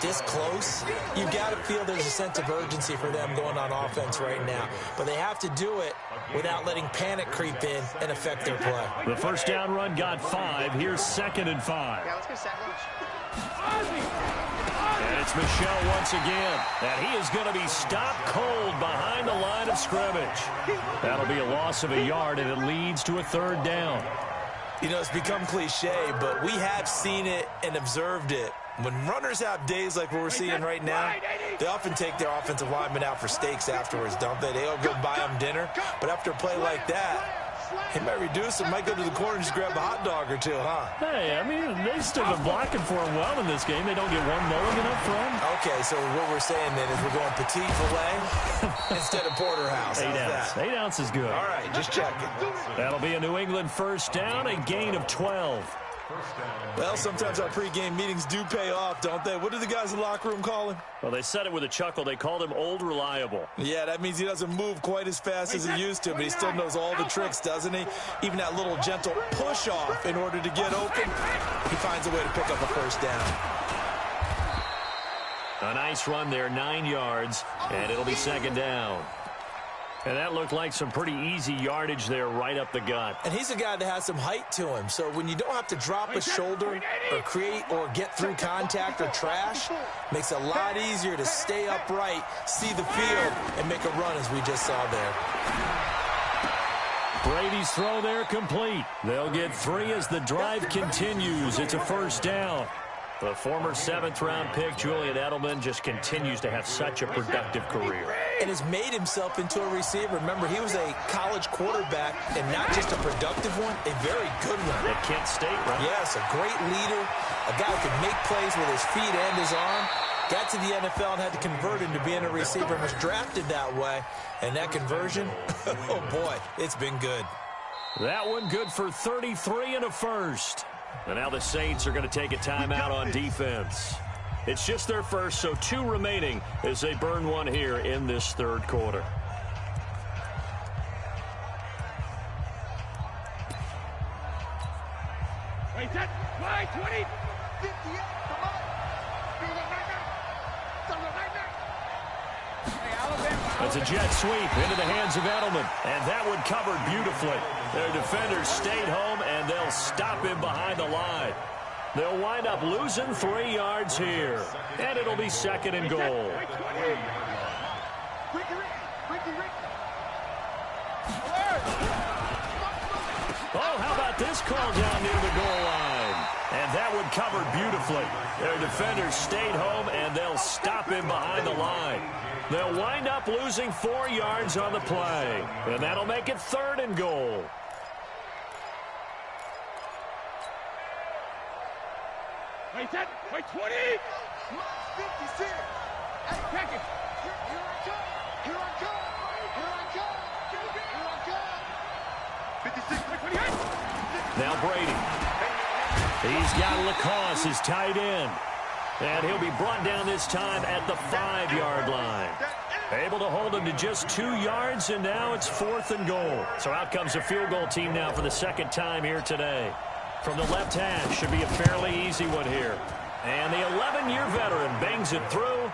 this close, you've got to feel there's a sense of urgency for them going on offense right now. But they have to do it without letting panic creep in and affect their play. The first down run got 5. Here's 2nd and 5. Yeah, let's go second. And it's Michel once again. And he is going to be stopped cold behind the line of scrimmage. That'll be a loss of a yard, and it leads to a 3rd down. You know, it's become cliche, but we have seen it and observed it. When runners have days like what we're seeing right now, they often take their offensive linemen out for steaks afterwards, don't they? They'll go buy them dinner. But after a play like that, he might reduce it, might go to the corner and just grab a hot dog or two, huh? Hey, I mean, they've still been blocking for him well in this game. They don't get one mulligan up front. Okay, so what we're saying then is we're going petite filet instead of porterhouse. 8 ounce. 8 ounce is good. All right, just checking. That'll be a New England first down, a gain of 12. Well, sometimes our pregame meetings do pay off, don't they? What do the guys in the locker room call him? Well, they said it with a chuckle. They called him Old Reliable. Yeah, that means he doesn't move quite as fast as he used to, but he still knows all the tricks, doesn't he? Even that little gentle push-off in order to get open, he finds a way to pick up a first down. A nice run there, 9 yards, and it'll be 2nd down. And that looked like some pretty easy yardage there right up the gut. And he's a guy that has some height to him. So when you don't have to drop a shoulder or create or get through contact or trash, makes it a lot easier to stay upright, see the field, and make a run as we just saw there. Brady's throw there complete. They'll get 3 as the drive continues. It's a first down. The former 7th-round pick, Julian Edelman, just continues to have such a productive career. And has made himself into a receiver. Remember, he was a college quarterback, and not just a productive one, a very good one. At Kent State, right? Yes, a great leader, a guy who could make plays with his feet and his arm. Got to the NFL and had to convert into being a receiver and was drafted that way. And that conversion, oh boy, it's been good. That one good for 33 and a first. And now the Saints are going to take a timeout on defense. It's just their first, so 2 remaining as they burn one here in this 3rd quarter. Wait, that, why, 20, 58, come on. That's a jet sweep into the hands of Edelman, and that one covered beautifully. Their defenders stayed home, and they'll stop him behind the line. They'll wind up losing 3 yards here, and it'll be 2nd and goal. Oh, how about this call down near the goal line? And that one covered beautifully. Their defenders stayed home, and they'll stop him behind the line. They'll wind up losing 4 yards on the play, and that'll make it 3rd and goal. Wait, that, wait, 20! 56! Hey, package! Here I come! Here I come! Here I come! Here I come! 56, wait, 28! Now Brady. He's got Lacoste, his tight end. And he'll be brought down this time at the 5-yard line. Able to hold him to just 2 yards, and now it's 4th and goal. So out comes the field goal team now for the 2nd time here today. From the left hash, should be a fairly easy one here. And the 11-year veteran bangs it through.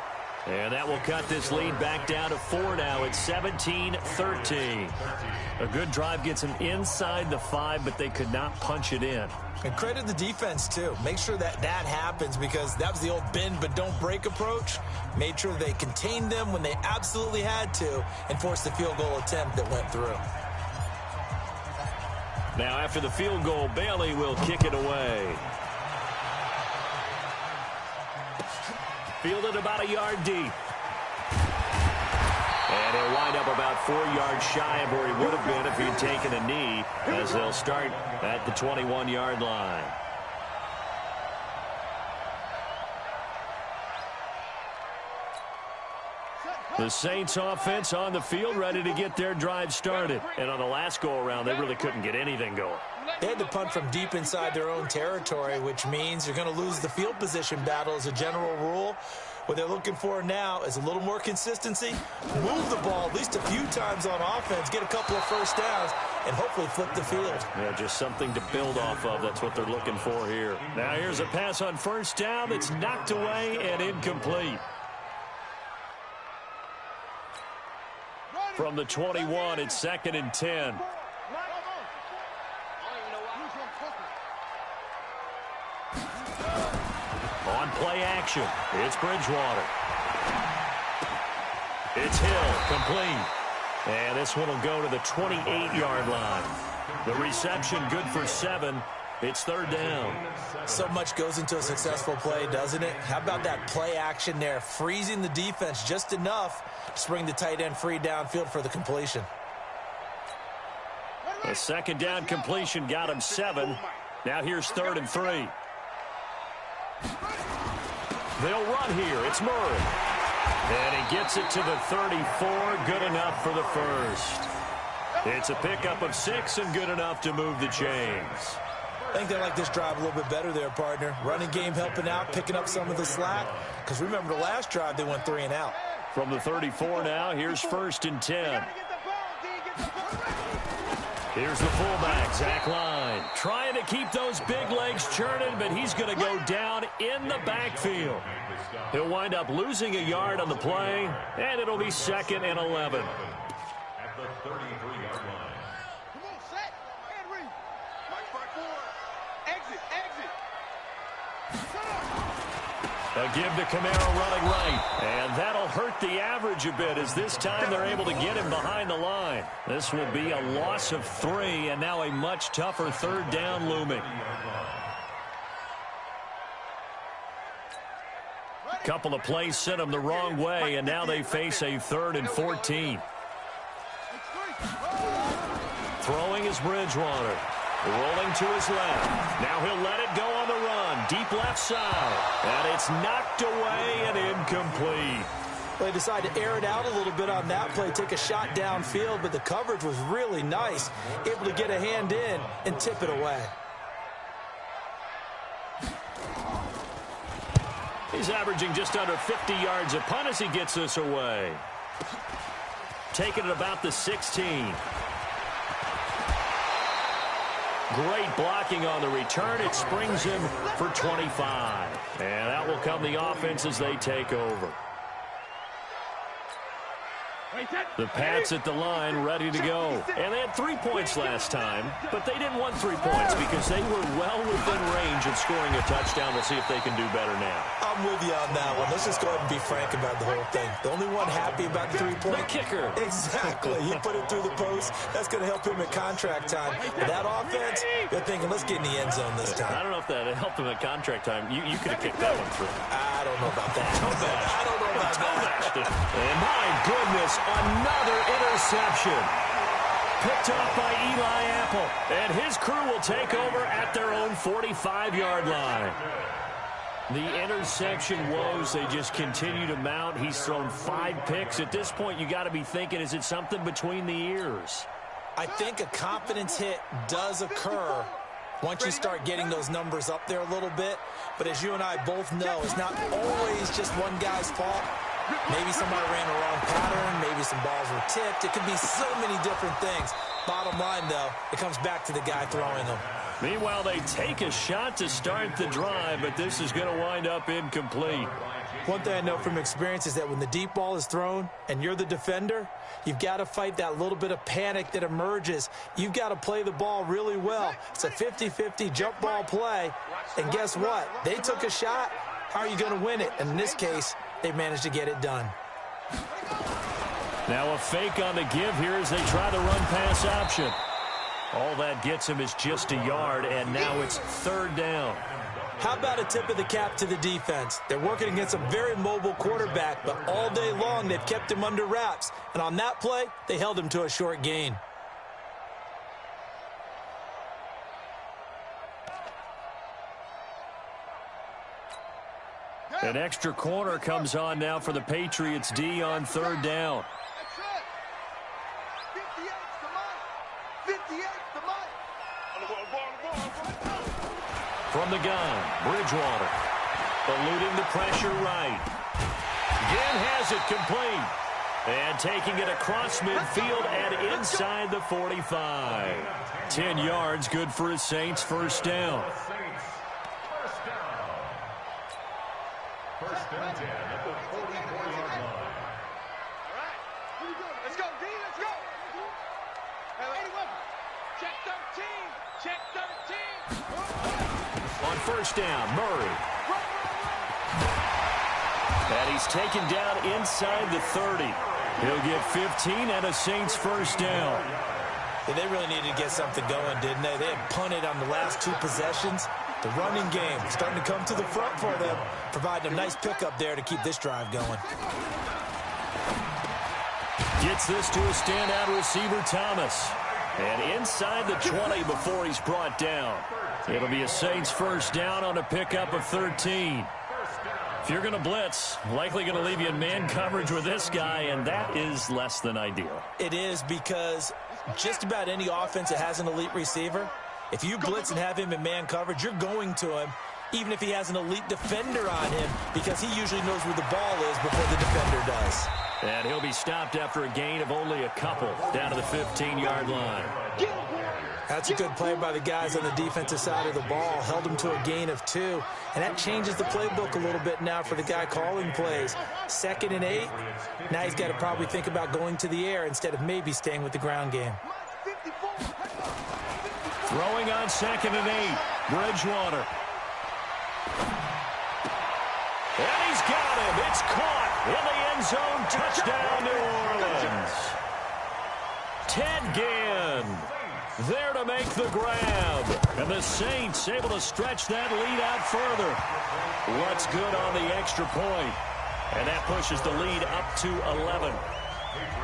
And that will cut this lead back down to 4 now. It's 17-13. A good drive gets them inside the 5, but they could not punch it in. And credit the defense, too. Make sure that happens, because that was the old bend but don't break approach. Made sure they contained them when they absolutely had to and forced the field goal attempt that went through. Now, after the field goal, Bailey will kick it away. Fielded about a yard deep. And he'll wind up about 4 yards shy of where he would have been if he'd taken a knee, as they'll start at the 21-yard line. The Saints offense on the field, ready to get their drive started. And on the last go-around, they really couldn't get anything going. They had to punt from deep inside their own territory, which means you're going to lose the field position battle as a general rule. What they're looking for now is a little more consistency, move the ball at least a few times on offense, get a couple of first downs, and hopefully flip the field. Yeah, just something to build off of. That's what they're looking for here. Now here's a pass on first down that's knocked away and incomplete. From the 21, it's 2nd and 10. On play action, it's Bridgewater. It's Hill, complete. And this one will go to the 28-yard line. The reception good for 7. It's 3rd down. So much goes into a successful play, doesn't it? How about that play action there, freezing the defense just enough to bring the tight end free downfield for the completion. A 2nd down completion got him 7. Now here's 3rd and 3. They'll run here. It's Murray. And he gets it to the 34. Good enough for the first. It's a pickup of 6 and good enough to move the chains. I think they like this drive a little bit better there, partner. Running game helping out, picking up some of the slack. Because remember, the last drive, they went 3 and out. From the 34 now, here's 1st and 10. Here's the fullback, Zach Line. Trying to keep those big legs churning, but he's going to go down in the backfield. He'll wind up losing a yard on the play, and it'll be 2nd and 11. At the 33-yard line. Come on, set. And read. Mike 5-4. Exit, exit. A give to Camaro running right. And that'll hurt the average a bit as this time they're able to get him behind the line. This will be a loss of 3 and now a much tougher 3rd down looming. Couple of plays sent them the wrong way, and now they face a 3rd and 14. Throwing is Bridgewater. Rolling to his left. Now he'll let it go on the run. Deep left side. And it's knocked away and incomplete. They decided to air it out a little bit on that play, take a shot downfield, but the coverage was really nice. Able to get a hand in and tip it away. He's averaging just under 50 yards a punt as he gets this away. Taking it about the 16. Great blocking on the return. It springs him for 25. And that will come the offense as they take over. The Pats at the line ready to go. And they had 3 points last time, but they didn't want 3 points because they were well within range of scoring a touchdown. We'll see if they can do better now. I'm with you on that one. Let's just go ahead and be frank about the whole thing. The only one happy about the 3-point. The kicker. Exactly. He put it through the post. That's going to help him at contract time. But that offense, they're thinking, let's get in the end zone this time. I don't know if that helped him at contract time. You could have kicked that one through. I don't know about that. I don't know about that. And my goodness, another interception. Picked off by Eli Apple. And his crew will take over at their own 45-yard line. The interception woes, they just continue to mount. He's thrown 5 picks. At this point, you got to be thinking, is it something between the ears? I think a confidence hit does occur once you start getting those numbers up there a little bit. But as you and I both know, it's not always just one guy's fault. Maybe somebody ran a wrong pattern. Maybe some balls were tipped. It could be so many different things. Bottom line, though, it comes back to the guy throwing them. Meanwhile, they take a shot to start the drive, but this is going to wind up incomplete. One thing I know from experience is that when the deep ball is thrown and you're the defender, you've got to fight that little bit of panic that emerges. You've got to play the ball really well. It's a 50-50 jump ball play. And guess what? They took a shot. How are you going to win it? And in this case, they managed to get it done. Now a fake on the give here as they try the run-pass option. All that gets him is just a yard, and now it's 3rd down. How about a tip of the cap to the defense? They're working against a very mobile quarterback, but all day long they've kept him under wraps. And on that play, they held him to a short gain. An extra corner comes on now for the Patriots D on 3rd down. From the gun, Bridgewater. Eluding the pressure right. again has it complete. And taking it across midfield and inside the 45. 10 yards, good for his Saints first down. First and 10 at the 44-yard line. All right. Here we go. Let's go, D. Let's go. Check 13. Check 13. On first down, Murray. And he's taken down inside the 30. He'll get 15 and a Saints first down. Yeah, they really needed to get something going, didn't they? They had punted on the last 2 possessions. The running game starting to come to the front for them, providing a nice pickup there to keep this drive going. Gets this to a standout receiver, Thomas. And inside the 20 before he's brought down. It'll be a Saints first down on a pickup of 13. If you're going to blitz, likely going to leave you in man coverage with this guy, and that is less than ideal. It is, because just about any offense that has an elite receiver, if you blitz and have him in man coverage, you're going to him, even if he has an elite defender on him, because he usually knows where the ball is before the defender does. And he'll be stopped after a gain of only a couple, down to the 15-yard line. That's a good play by the guys on the defensive side of the ball. Held him to a gain of 2. And that changes the playbook a little bit now for the guy calling plays. 2nd and 8. Now he's got to probably think about going to the air instead of maybe staying with the ground game. Throwing on 2nd and 8. Bridgewater. And he's got him. It's caught in the end zone. Touchdown, New Orleans. Ted Ginn there to make the grab. And the Saints able to stretch that lead out further. What's good on the extra point. And that pushes the lead up to 11.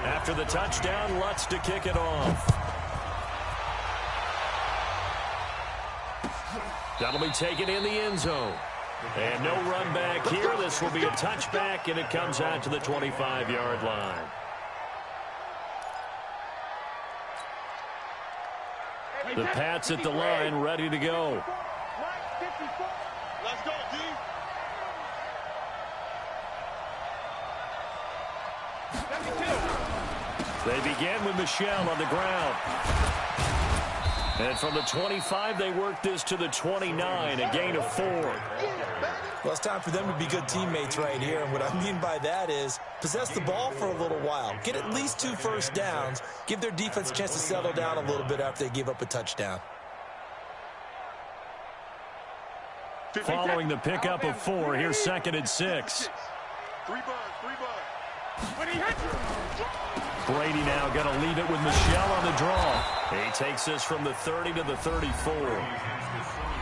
After the touchdown, Lutz to kick it off. That'll be taken in the end zone. And no run back here. This will be a touchback, and it comes out to the 25-yard line. The Pats at the line, ready to go. Let's go, D. They begin with Michel on the ground. And from the 25, they work this to the 29, a gain of 4. Well, it's time for them to be good teammates right here. And what I mean by that is possess the ball for a little while. Get at least 2 first downs. Give their defense a chance to settle down a little bit after they give up a touchdown. Following the pickup of 4, here's 2nd and 6. 3 buds. Brady now going to leave it with Michel on the draw. He takes this from the 30 to the 34.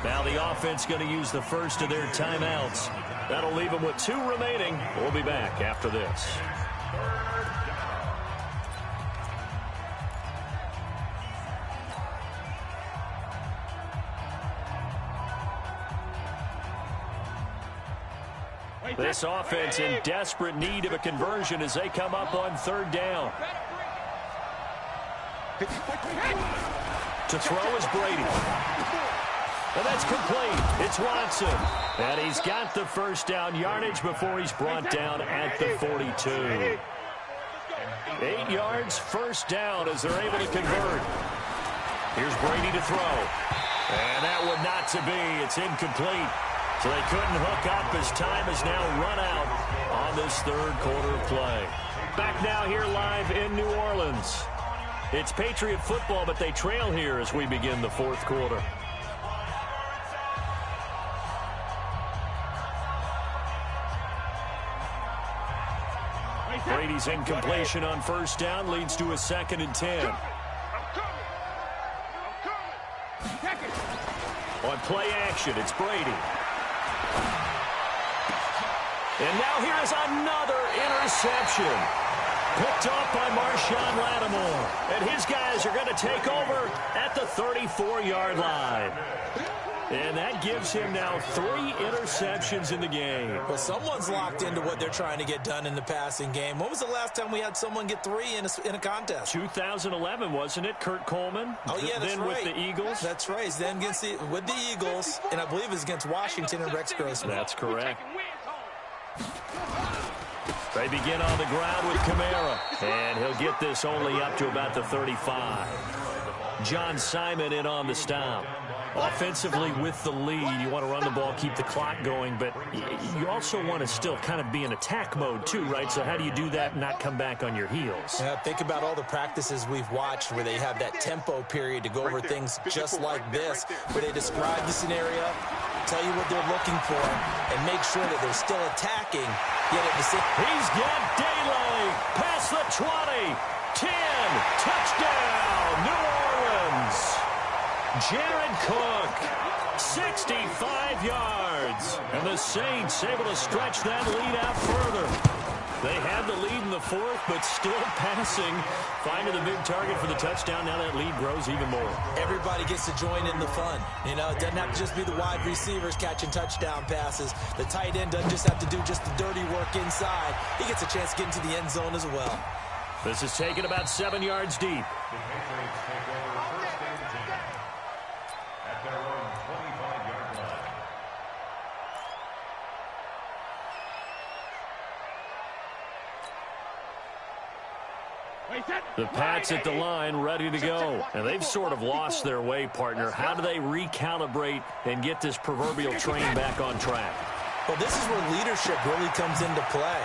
Now the offense going to use the first of their timeouts. That'll leave them with 2 remaining. We'll be back after this. This offense in desperate need of a conversion as they come up on 3rd down. To throw is Brady. And that's complete. It's Watson. And he's got the first down yardage before he's brought down at the 42. 8 yards, first down as they're able to convert. Here's Brady to throw. And that one not to be. It's incomplete. So they couldn't hook up as time has now run out on this 3rd quarter of play. Back now here live in New Orleans. It's Patriot football, but they trail here as we begin the 4th quarter. Brady's incompletion on first down leads to a 2nd and 10. On play action, it's Brady. And now here is another interception. Picked off by Marshawn Lattimore. And his guys are going to take over at the 34-yard line. And that gives him now 3 interceptions in the game. Well, someone's locked into what they're trying to get done in the passing game. When was the last time we had someone get 3 in a contest? 2011, wasn't it? Kurt Coleman? Oh, yeah, that's then right. With the Eagles? That's right. Then with the Eagles, and I believe it's against Washington and Rex Grossman. That's correct. They begin on the ground with Kamara, and he'll get this only up to about the 35. John Simon in on the stop. Offensively with the lead, you want to run the ball, keep the clock going, but you also want to still kind of be in attack mode too, right? So how do you do that and not come back on your heels? Yeah, think about all the practices we've watched where they have that tempo period to go over things just like this, where they describe the scenario, tell you what they're looking for, and make sure that they're still attacking. Yet at the same... He's got daylight past the 20, 10, touchdown, New Orleans. Jared Cook, 65 yards. And the Saints able to stretch that lead out further. They had the lead in the fourth, but still passing. Finding the big target for the touchdown. Now that lead grows even more. Everybody gets to join in the fun. You know, it doesn't have to just be the wide receivers catching touchdown passes. The tight end doesn't just have to do just the dirty work inside. He gets a chance to get into the end zone as well. This is taken about 7 yards deep. The Patriots take over first and 10 at their own 25-yard line. The Pats at the line, ready to go. And they've sort of lost their way, partner. How do they recalibrate and get this proverbial train back on track? Well, this is where leadership really comes into play.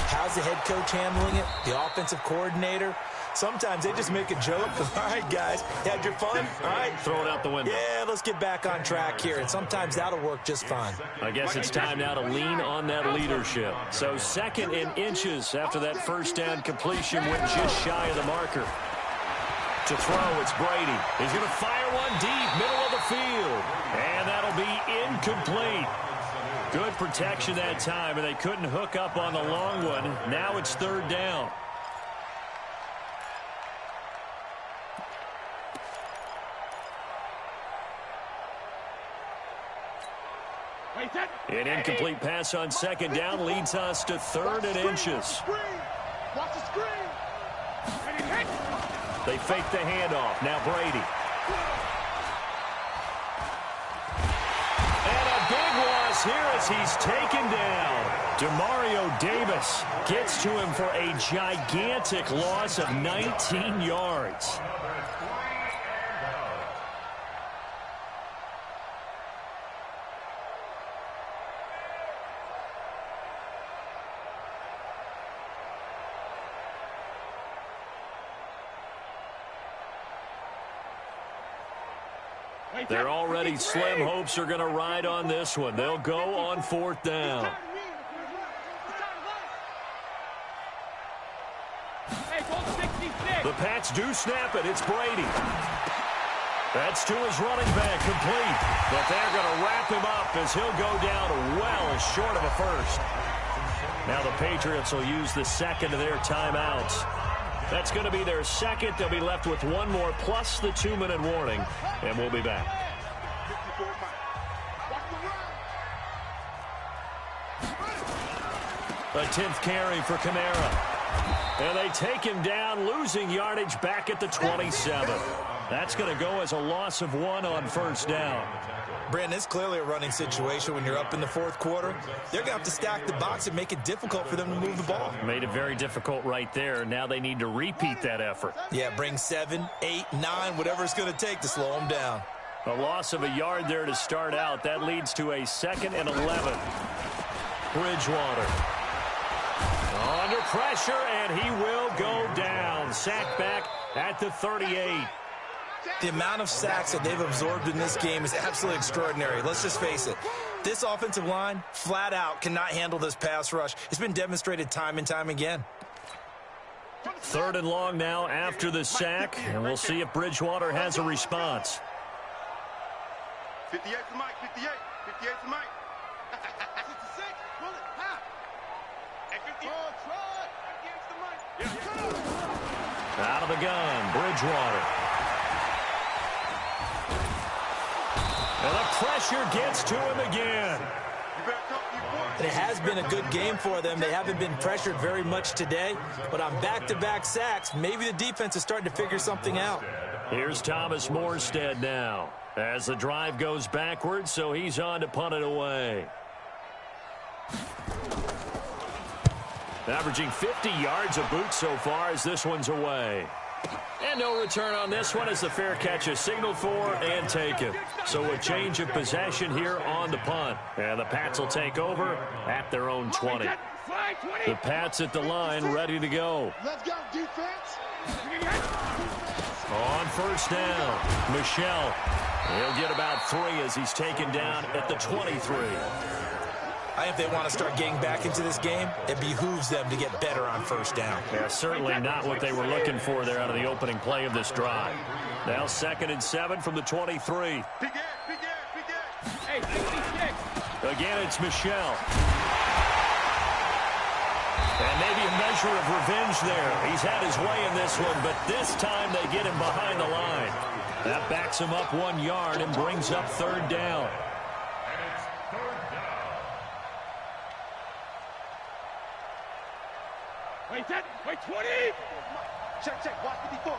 How's the head coach handling it? The offensive coordinator? Sometimes they just make a joke. All right, guys, had your fun? All right. Throw it out the window. Yeah, let's get back on track here. And sometimes that'll work just fine. I guess it's time now to lean on that leadership. So 2nd and inches after that first down completion went just shy of the marker. To throw, it's Brady. He's going to fire one deep, middle of the field. And that'll be incomplete. Good protection that time, and they couldn't hook up on the long one. Now it's 3rd down. An incomplete pass on 2nd down leads us to 3rd and inches. Watch the screen. They fake the handoff. Now Brady. And a big loss here as he's taken down. Demario Davis gets to him for a gigantic loss of 19 yards. Their already slim hopes are going to ride on this one. They'll go on 4th down. The Pats do snap it. It's Brady. That's to his running back, complete. But they're going to wrap him up as he'll go down well short of a first. Now the Patriots will use the 2nd of their timeouts. That's going to be their 2nd. They'll be left with one more plus the 2-minute warning, and we'll be back. A 10th carry for Kamara. And they take him down, losing yardage back at the 27. That's going to go as a loss of 1 on 1st down. Brandon, it's clearly a running situation when you're up in the 4th quarter. They're going to have to stack the box and make it difficult for them to move the ball. Made it very difficult right there. Now they need to repeat that effort. Yeah, bring 7, 8, 9, whatever it's going to take to slow them down. A loss of a yard there to start out. That leads to a 2nd and 11. Bridgewater. Under pressure, and he will go down. Sacked back at the 38. The amount of sacks that they've absorbed in this game is absolutely extraordinary. Let's just face it. This offensive line, flat out, cannot handle this pass rush. It's been demonstrated time and time again. 3rd and long now after the sack, and we'll see if Bridgewater has a response. 58 to Mike, 58. 58 to Mike. 66, pull it, hop. Hey, 50. Oh, try. 58 to Mike. Out of the gun, Bridgewater. And the pressure gets to him again. It has been a good game for them. They haven't been pressured very much today, but on back-to-back sacks, maybe the defense is starting to figure something out. Here's Thomas Morstead now as the drive goes backwards, so he's on to punt it away. Averaging 50 yards a boot so far as this one's away. And no return on this one as the fair catch is signaled for and taken. So a change of possession here on the punt. And the Pats will take over at their own 20. The Pats at the line ready to go. Let's go, defense. On first down, Michelle. He'll get about 3 as he's taken down at the 23. If they want to start getting back into this game, it behooves them to get better on first down. Yeah, certainly not what they were looking for there out of the opening play of this drive. Now 2nd and 7 from the 23. Again, it's Michelle. And maybe a measure of revenge there. He's had his way in this one, but this time they get him behind the line. That backs him up 1 yard and brings up 3rd down. Wait 20. Check, watch 54.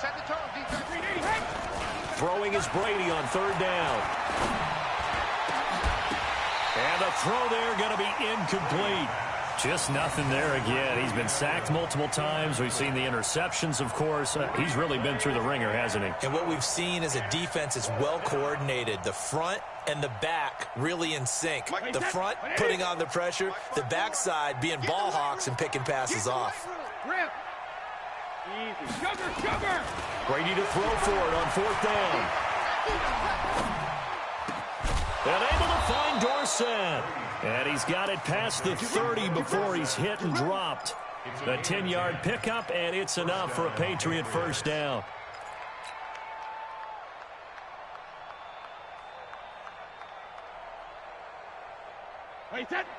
Set the tone, defense. Throwing is Brady on 3rd down. And the throw there going to be incomplete. Just nothing there again. He's been sacked multiple times. We've seen the interceptions, of course. He's really been through the ringer, hasn't he? And what we've seen is a defense that's well coordinated. The front and the back really in sync. The front putting on the pressure, the backside being ball hawks and picking passes off. Easy. Sugar. Brady to throw for it on 4th down. And able to find Dorsett. And he's got it past the 30 before he's hit and dropped. A 10-yard pickup, and it's enough for a Patriot first down.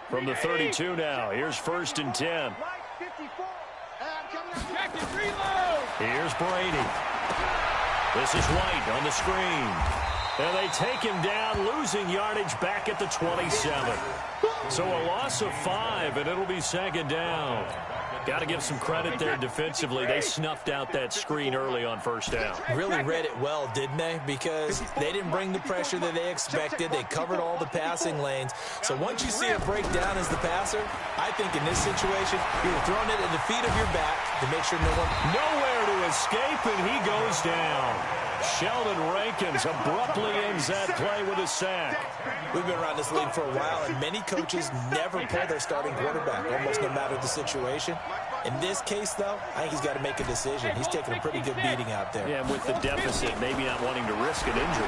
From the 32 now, here's 1st and 10. Here's Brady. This is White on the screen. And they take him down, losing yardage back at the 27. So a loss of 5, and it'll be 2nd down. Got to give some credit there defensively. They snuffed out that screen early on 1st down. Really read it well, didn't they? Because they didn't bring the pressure that they expected. They covered all the passing lanes. So once you see it break down as the passer, I think in this situation, you're throwing it at the feet of your back to make sure nowhere to escape, and he goes down. Sheldon Rankins abruptly ends that play with a sack. We've been around this league for a while, and many coaches never pull their starting quarterback, almost no matter the situation. In this case, though, I think he's got to make a decision. He's taking a pretty good beating out there. Yeah, and with the deficit, maybe not wanting to risk an injury.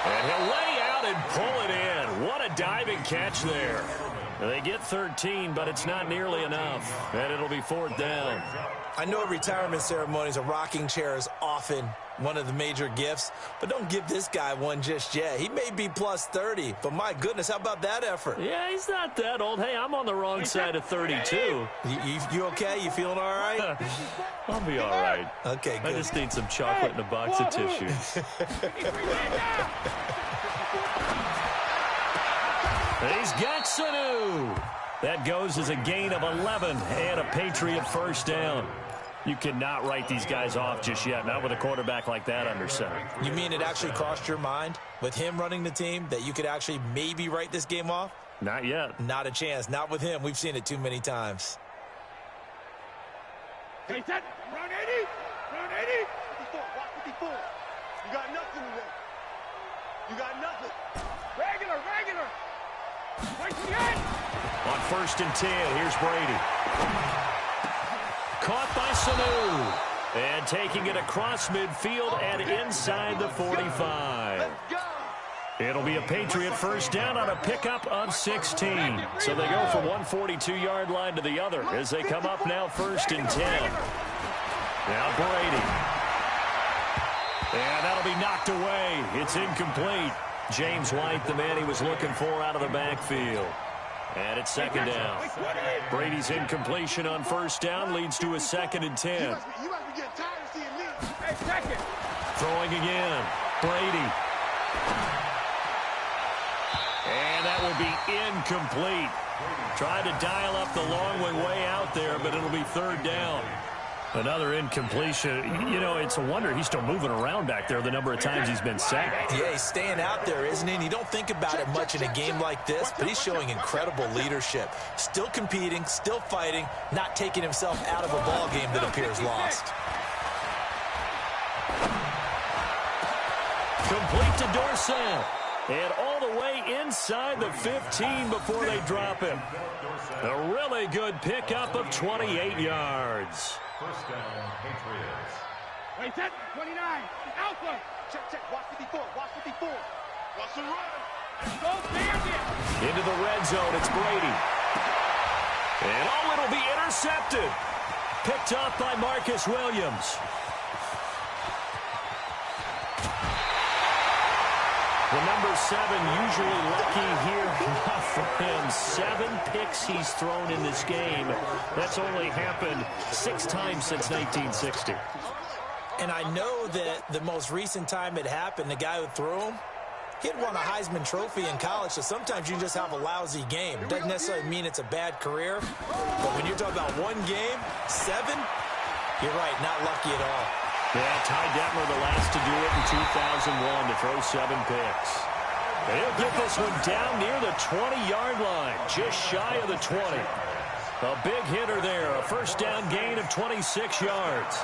And he'll lay out and pull it in. What a diving catch there. They get 13, but it's not nearly enough. And it'll be 4th down. I know at retirement ceremonies, a rocking chair is often one of the major gifts, but don't give this guy one just yet. He may be plus 30, but my goodness, how about that effort? Yeah, he's not that old. Hey, I'm on the wrong side of 32. You okay? You feeling all right? I'll be all right. Okay, good. I just need some chocolate and a box of tissues. He's got Sanu. That goes as a gain of 11 and a Patriot first down. You cannot write these guys off just yet, not with a quarterback like that under center. You mean it actually crossed your mind with him running the team that you could actually maybe write this game off? Not yet. Not a chance. Not with him. We've seen it too many times. Hey, that run 80. 54, watch 54. You got nothing today. You got nothing. Regular. Right to the end. On 1st and 10, here's Brady. Caught by Sanu. And taking it across midfield and inside the 45. It'll be a Patriot first down on a pickup of 16. So they go from one 42-yard line to the other as they come up now 1st and 10. Now Brady. And that'll be knocked away. It's incomplete. James White, the man he was looking for out of the backfield. And it's 2nd down. Brady's incompletion on 1st down leads to a 2nd and 10. You must be getting tired of seeing me. Hey, second. Throwing again. Brady. And that will be incomplete. Tried to dial up the long way out there, but it'll be 3rd down. Another incompletion. You know, it's a wonder he's still moving around back there the number of times he's been sacked. Yeah, he's staying out there, isn't he? And you don't think about it much in a game like this, but he's showing incredible leadership. Still competing, still fighting, not taking himself out of a ball game that appears lost. Complete to Dorsett. And all the way inside the 15 before they drop him. A really good pickup of 28 yards. First down, Patriots. Wait, set, 29. Alpha. Check. Watch 54. Watch 54. Watch the run. Go, Bandit. Into the red zone, it's Brady. And it'll be intercepted. Picked up by Marcus Williams. The number 7 usually lucky here. Not for him. 7 picks he's thrown in this game. That's only happened 6 times since 1960. And I know that the most recent time it happened, the guy who threw him, he had won a Heisman Trophy in college, so sometimes you just have a lousy game. It doesn't necessarily mean it's a bad career, but when you're talking about one game, 7, you're right, not lucky at all. Yeah, Ty Detmer the last to do it in 2001 to throw 7 picks. And he'll get this one down near the 20-yard line, just shy of the 20. A big hitter there, a first down gain of 26 yards.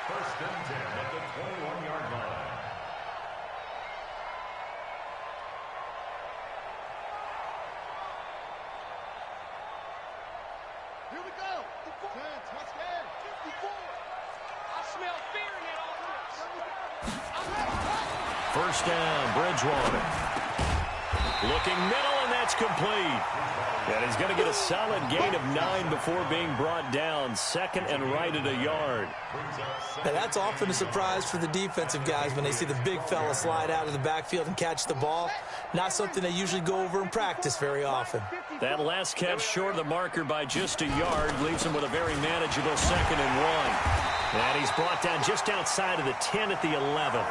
First and 10 at the 21-yard line. Here we go. 10, touchdown. 54. I smell fear in that offense. First down, Bridgewater. Looking middle, and that's complete. And he's going to get a solid gain of 9 before being brought down. Second and right at a yard. Now, that's often a surprise for the defensive guys when they see the big fella slide out of the backfield and catch the ball. Not something they usually go over in practice very often. That last catch short of the marker by just a yard leaves him with a very manageable 2nd and 1. And he's brought down just outside of the 10 at the 11.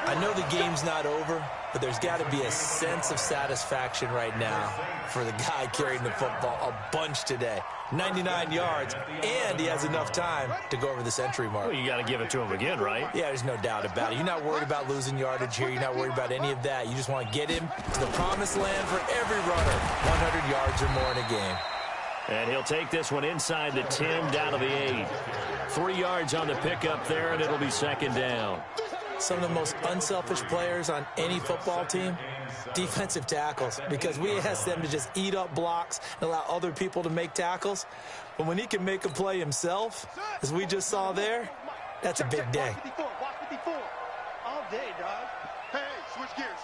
I know the game's not over, but there's got to be a sense of satisfaction right now for the guy carrying the football a bunch today. 99 yards, and he has enough time to go over the century mark. Well, you got to give it to him again, right? Yeah, there's no doubt about it. You're not worried about losing yardage here. You're not worried about any of that. You just want to get him to the promised land for every runner, 100 yards or more in a game. And he'll take this one inside the 10, down to the 8. 3 yards on the pickup there, and it'll be 2nd down. Some of the most unselfish players on any football team, defensive tackles, because we ask them to just eat up blocks and allow other people to make tackles. But when he can make a play himself, as we just saw there, that's a big day. Watch 54. All day, dog. Hey, switch gears.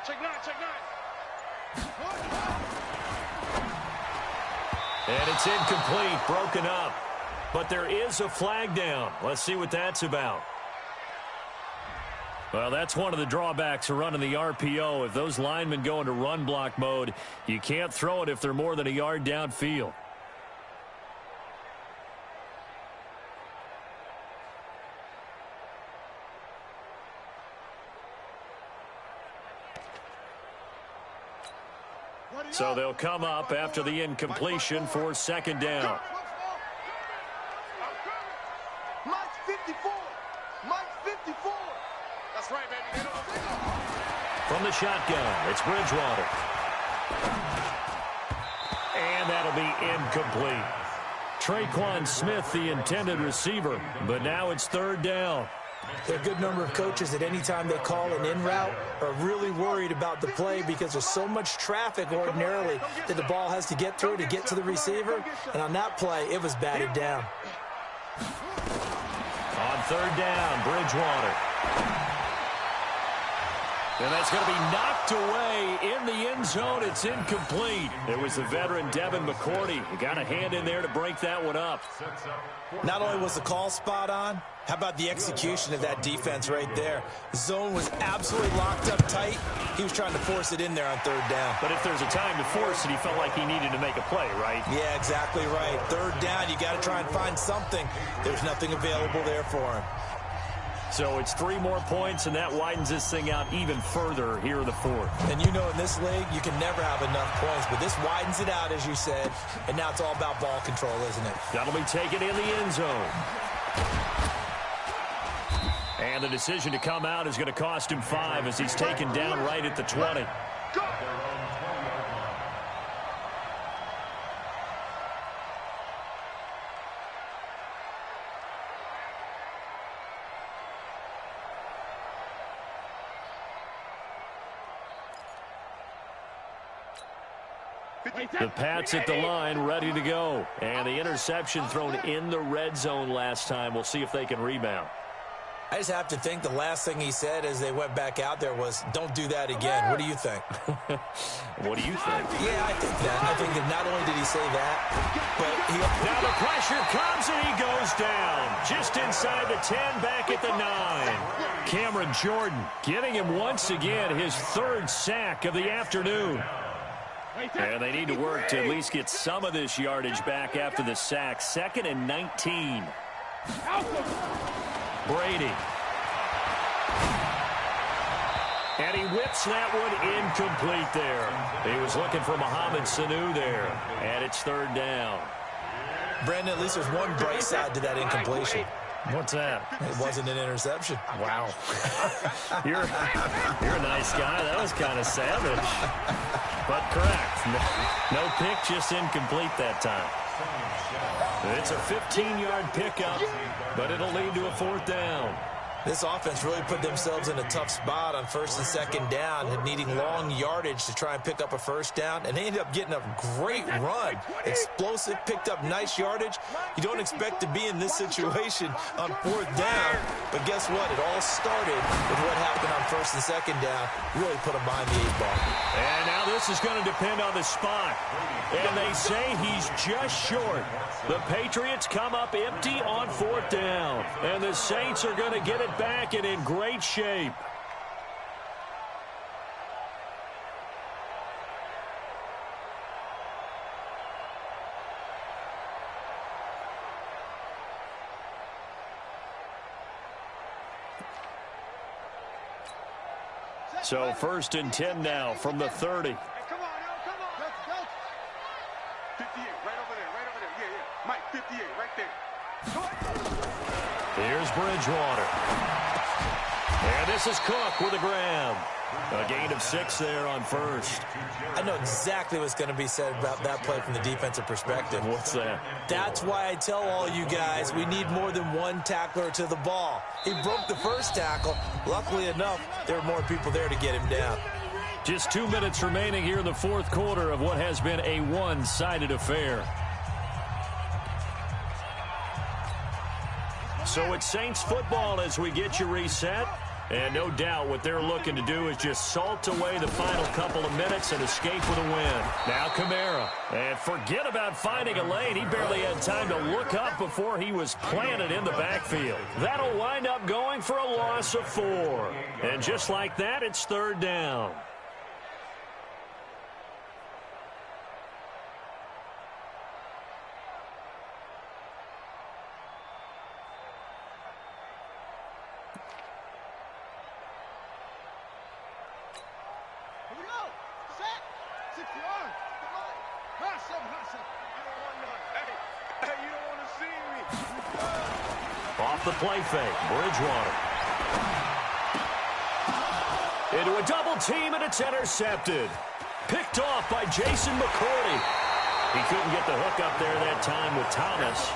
Check 9. And it's incomplete, broken up. But there is a flag down. Let's see what that's about. Well, that's one of the drawbacks of running the RPO. If those linemen go into run block mode, you can't throw it if they're more than a yard downfield. So they'll come up after the incompletion for 2nd down. Mike's 54. That's right, baby. From the shotgun, it's Bridgewater. And that'll be incomplete. Traquan Smith, the intended receiver, but now it's 3rd down. There are a good number of coaches at any time they call an in route are really worried about the play because there's so much traffic ordinarily that the ball has to get through to get to the receiver. And on that play, it was batted down. On 3rd down, Bridgewater. And that's going to be knocked away in the end zone. It's incomplete. It was the veteran Devin McCourty who got a hand in there to break that one up. Not only was the call spot on, how about the execution of that defense right there? The zone was absolutely locked up tight. He was trying to force it in there on 3rd down. But if there's a time to force it, he felt like he needed to make a play, right? Yeah, exactly right. 3rd down, you got to try and find something. There's nothing available there for him. So it's 3 more points, and that widens this thing out even further here in the fourth. And you know in this league, you can never have enough points, but this widens it out, as you said, and now it's all about ball control, isn't it? That'll be taken in the end zone. And the decision to come out is going to cost him 5 as he's taken down right at the 20. The Pats at the line, ready to go. And the interception thrown in the red zone last time. We'll see if they can rebound. I just have to think the last thing he said as they went back out there was, don't do that again. What do you think? What do you think? Yeah, I think that. I think that not only did he say that, but he... Now the pressure comes and he goes down. Just inside the 10, back at the 9. Cameron Jordan getting him once again, his 3rd sack of the afternoon. And they need to work to at least get some of this yardage back after the sack. 2nd and 19. Brady. And he whips that one incomplete there. He was looking for Mohamed Sanu there. And it's 3rd down. Brandon, at least there's one bright side to that incompletion. What's that? It wasn't an interception. Wow. You're a nice guy. That was kind of savage. But correct. No pick, just incomplete that time. It's a 15-yard pickup, but it'll lead to a 4th down. This offense really put themselves in a tough spot on 1st and 2nd down, and needing long yardage to try and pick up a 1st down, and they ended up getting a great run. Explosive, picked up nice yardage. You don't expect to be in this situation on 4th down, but guess what? It all started with what happened on 1st and 2nd down. Really put them behind the 8 ball. And now this is going to depend on the spot. And they say he's just short. The Patriots come up empty on 4th down. And the Saints are going to get it back and in great shape. So 1st and 10 now from the 30. Come on, come on. Go. 58, right over there. Yeah. Mike, 58, right there. Here's Bridgewater. And this is Cook with a grab. A gain of 6 there on 1st. I know exactly what's going to be said about that play from the defensive perspective. What's that? That's why I tell all you guys we need more than one tackler to the ball. He broke the 1st tackle. Luckily enough, there were more people there to get him down. Just 2 minutes remaining here in the 4th quarter of what has been a one-sided affair. So it's Saints football as we get you reset. And no doubt what they're looking to do is just salt away the final couple of minutes and escape with a win. Now Kamara. And forget about finding a lane. He barely had time to look up before he was planted in the backfield. That'll wind up going for a loss of 4. And just like that, it's 3rd down. Off the play fake, Bridgewater. Into a double team, and it's intercepted. Picked off by Jason McCourty. He couldn't get the hook up there that time with Thomas.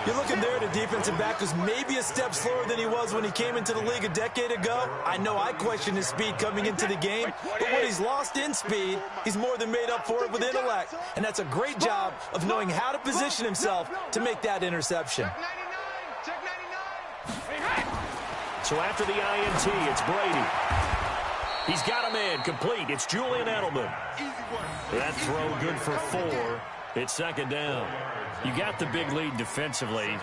You're looking there at a defensive back who's maybe a step slower than he was when he came into the league a decade ago. I know I questioned his speed coming into the game, but what he's lost in speed, he's more than made up for it with intellect. And that's a great job of knowing how to position himself to make that interception. So after the INT, it's Brady. He's got a man complete. It's Julian Edelman. That throw good for 4. It's 2nd down. You got the big lead defensively.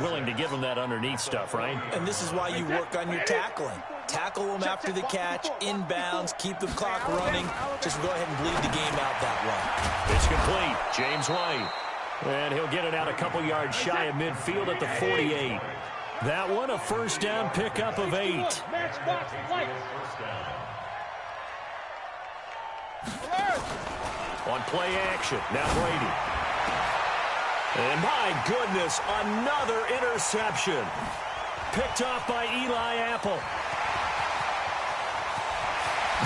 Willing to give him that underneath stuff, right? And this is why you work on your tackling. Tackle them after the catch, inbounds, keep the clock running. Just go ahead and bleed the game out that way. It's complete. James White. And he'll get it out a couple yards shy of midfield at the 48. That one a first down pickup of 8. Matchbox light. On play action, now Brady. And my goodness, another interception. Picked off by Eli Apple.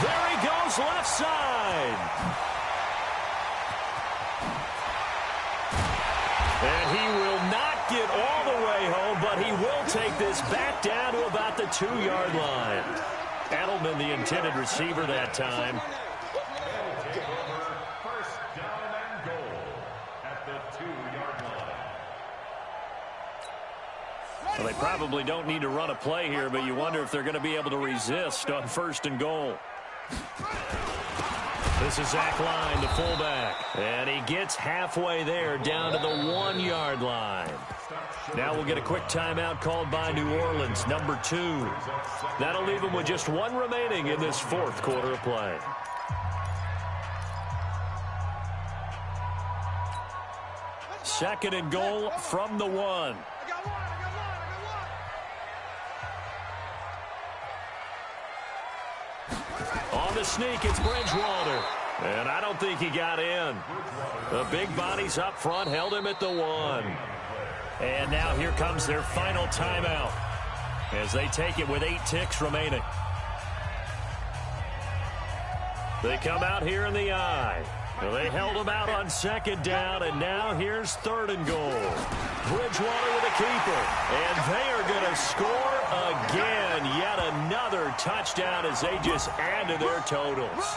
There he goes, left side. And he will not get all the way home, but he will take this back down to about the 2-yard line. Edelman, the intended receiver that time. First down and goal at the 2-yard line. Well, they probably don't need to run a play here, but you wonder if they're going to be able to resist on 1st and goal. This is Zach Line, the fullback. And he gets halfway there down to the 1-yard line. Now we'll get a quick timeout called by New Orleans, number 2. That'll leave them with just 1 remaining in this 4th quarter of play. Second and goal from the 1. On the sneak, it's Bridgewater. And I don't think he got in. The big bodies up front held him at the 1. And now here comes their final timeout as they take it with 8 ticks remaining. They come out here in the I. Well, they held him out on 2nd down, and now here's 3rd and goal. Bridgewater with a keeper, and they are going to score again. Yet another touchdown as they just add to their totals.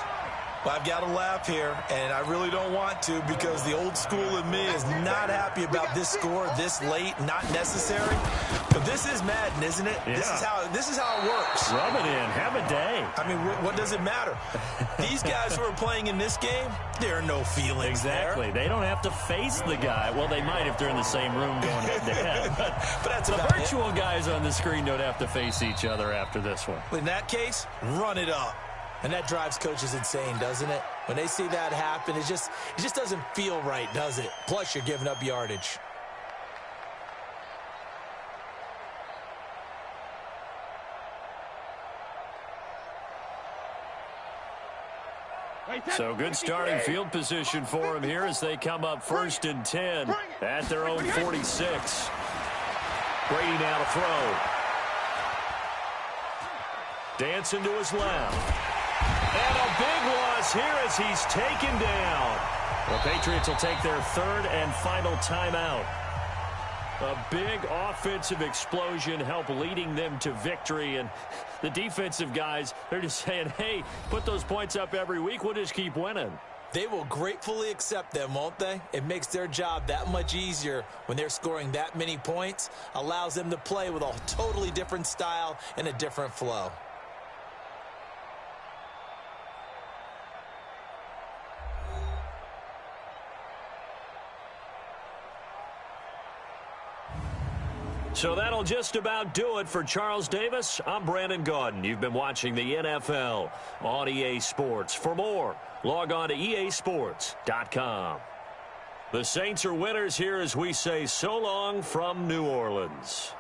Well, I've got to laugh here, and I really don't want to because the old school in me is not happy about this score this late, not necessary. But this is Madden, isn't it? Yeah. This is how it works. Rub it in. Have a day. I mean, what does it matter? These guys who are playing in this game, there are no feelings Exactly. there. They don't have to face the guy. Well, they might if they're in the same room going head-to-head. But that's the about virtual guys on the screen don't have to face each other after this one. In that case, run it up. And that drives coaches insane, doesn't it? When they see that happen, it just doesn't feel right, does it? Plus, you're giving up yardage. So good starting field position for them here as they come up 1st and 10 at their own 46. Brady now to throw. Dancing to his left. And a big loss here as he's taken down. The Patriots will take their 3rd and final timeout. A big offensive explosion helped leading them to victory. And the defensive guys, they're just saying, hey, put those points up every week. We'll just keep winning. They will gratefully accept them, won't they? It makes their job that much easier when they're scoring that many points. Allows them to play with a totally different style and a different flow. So that'll just about do it for Charles Davis. I'm Brandon Gaudin. You've been watching the NFL on EA Sports. For more, log on to easports.com. The Saints are winners here as we say so long from New Orleans.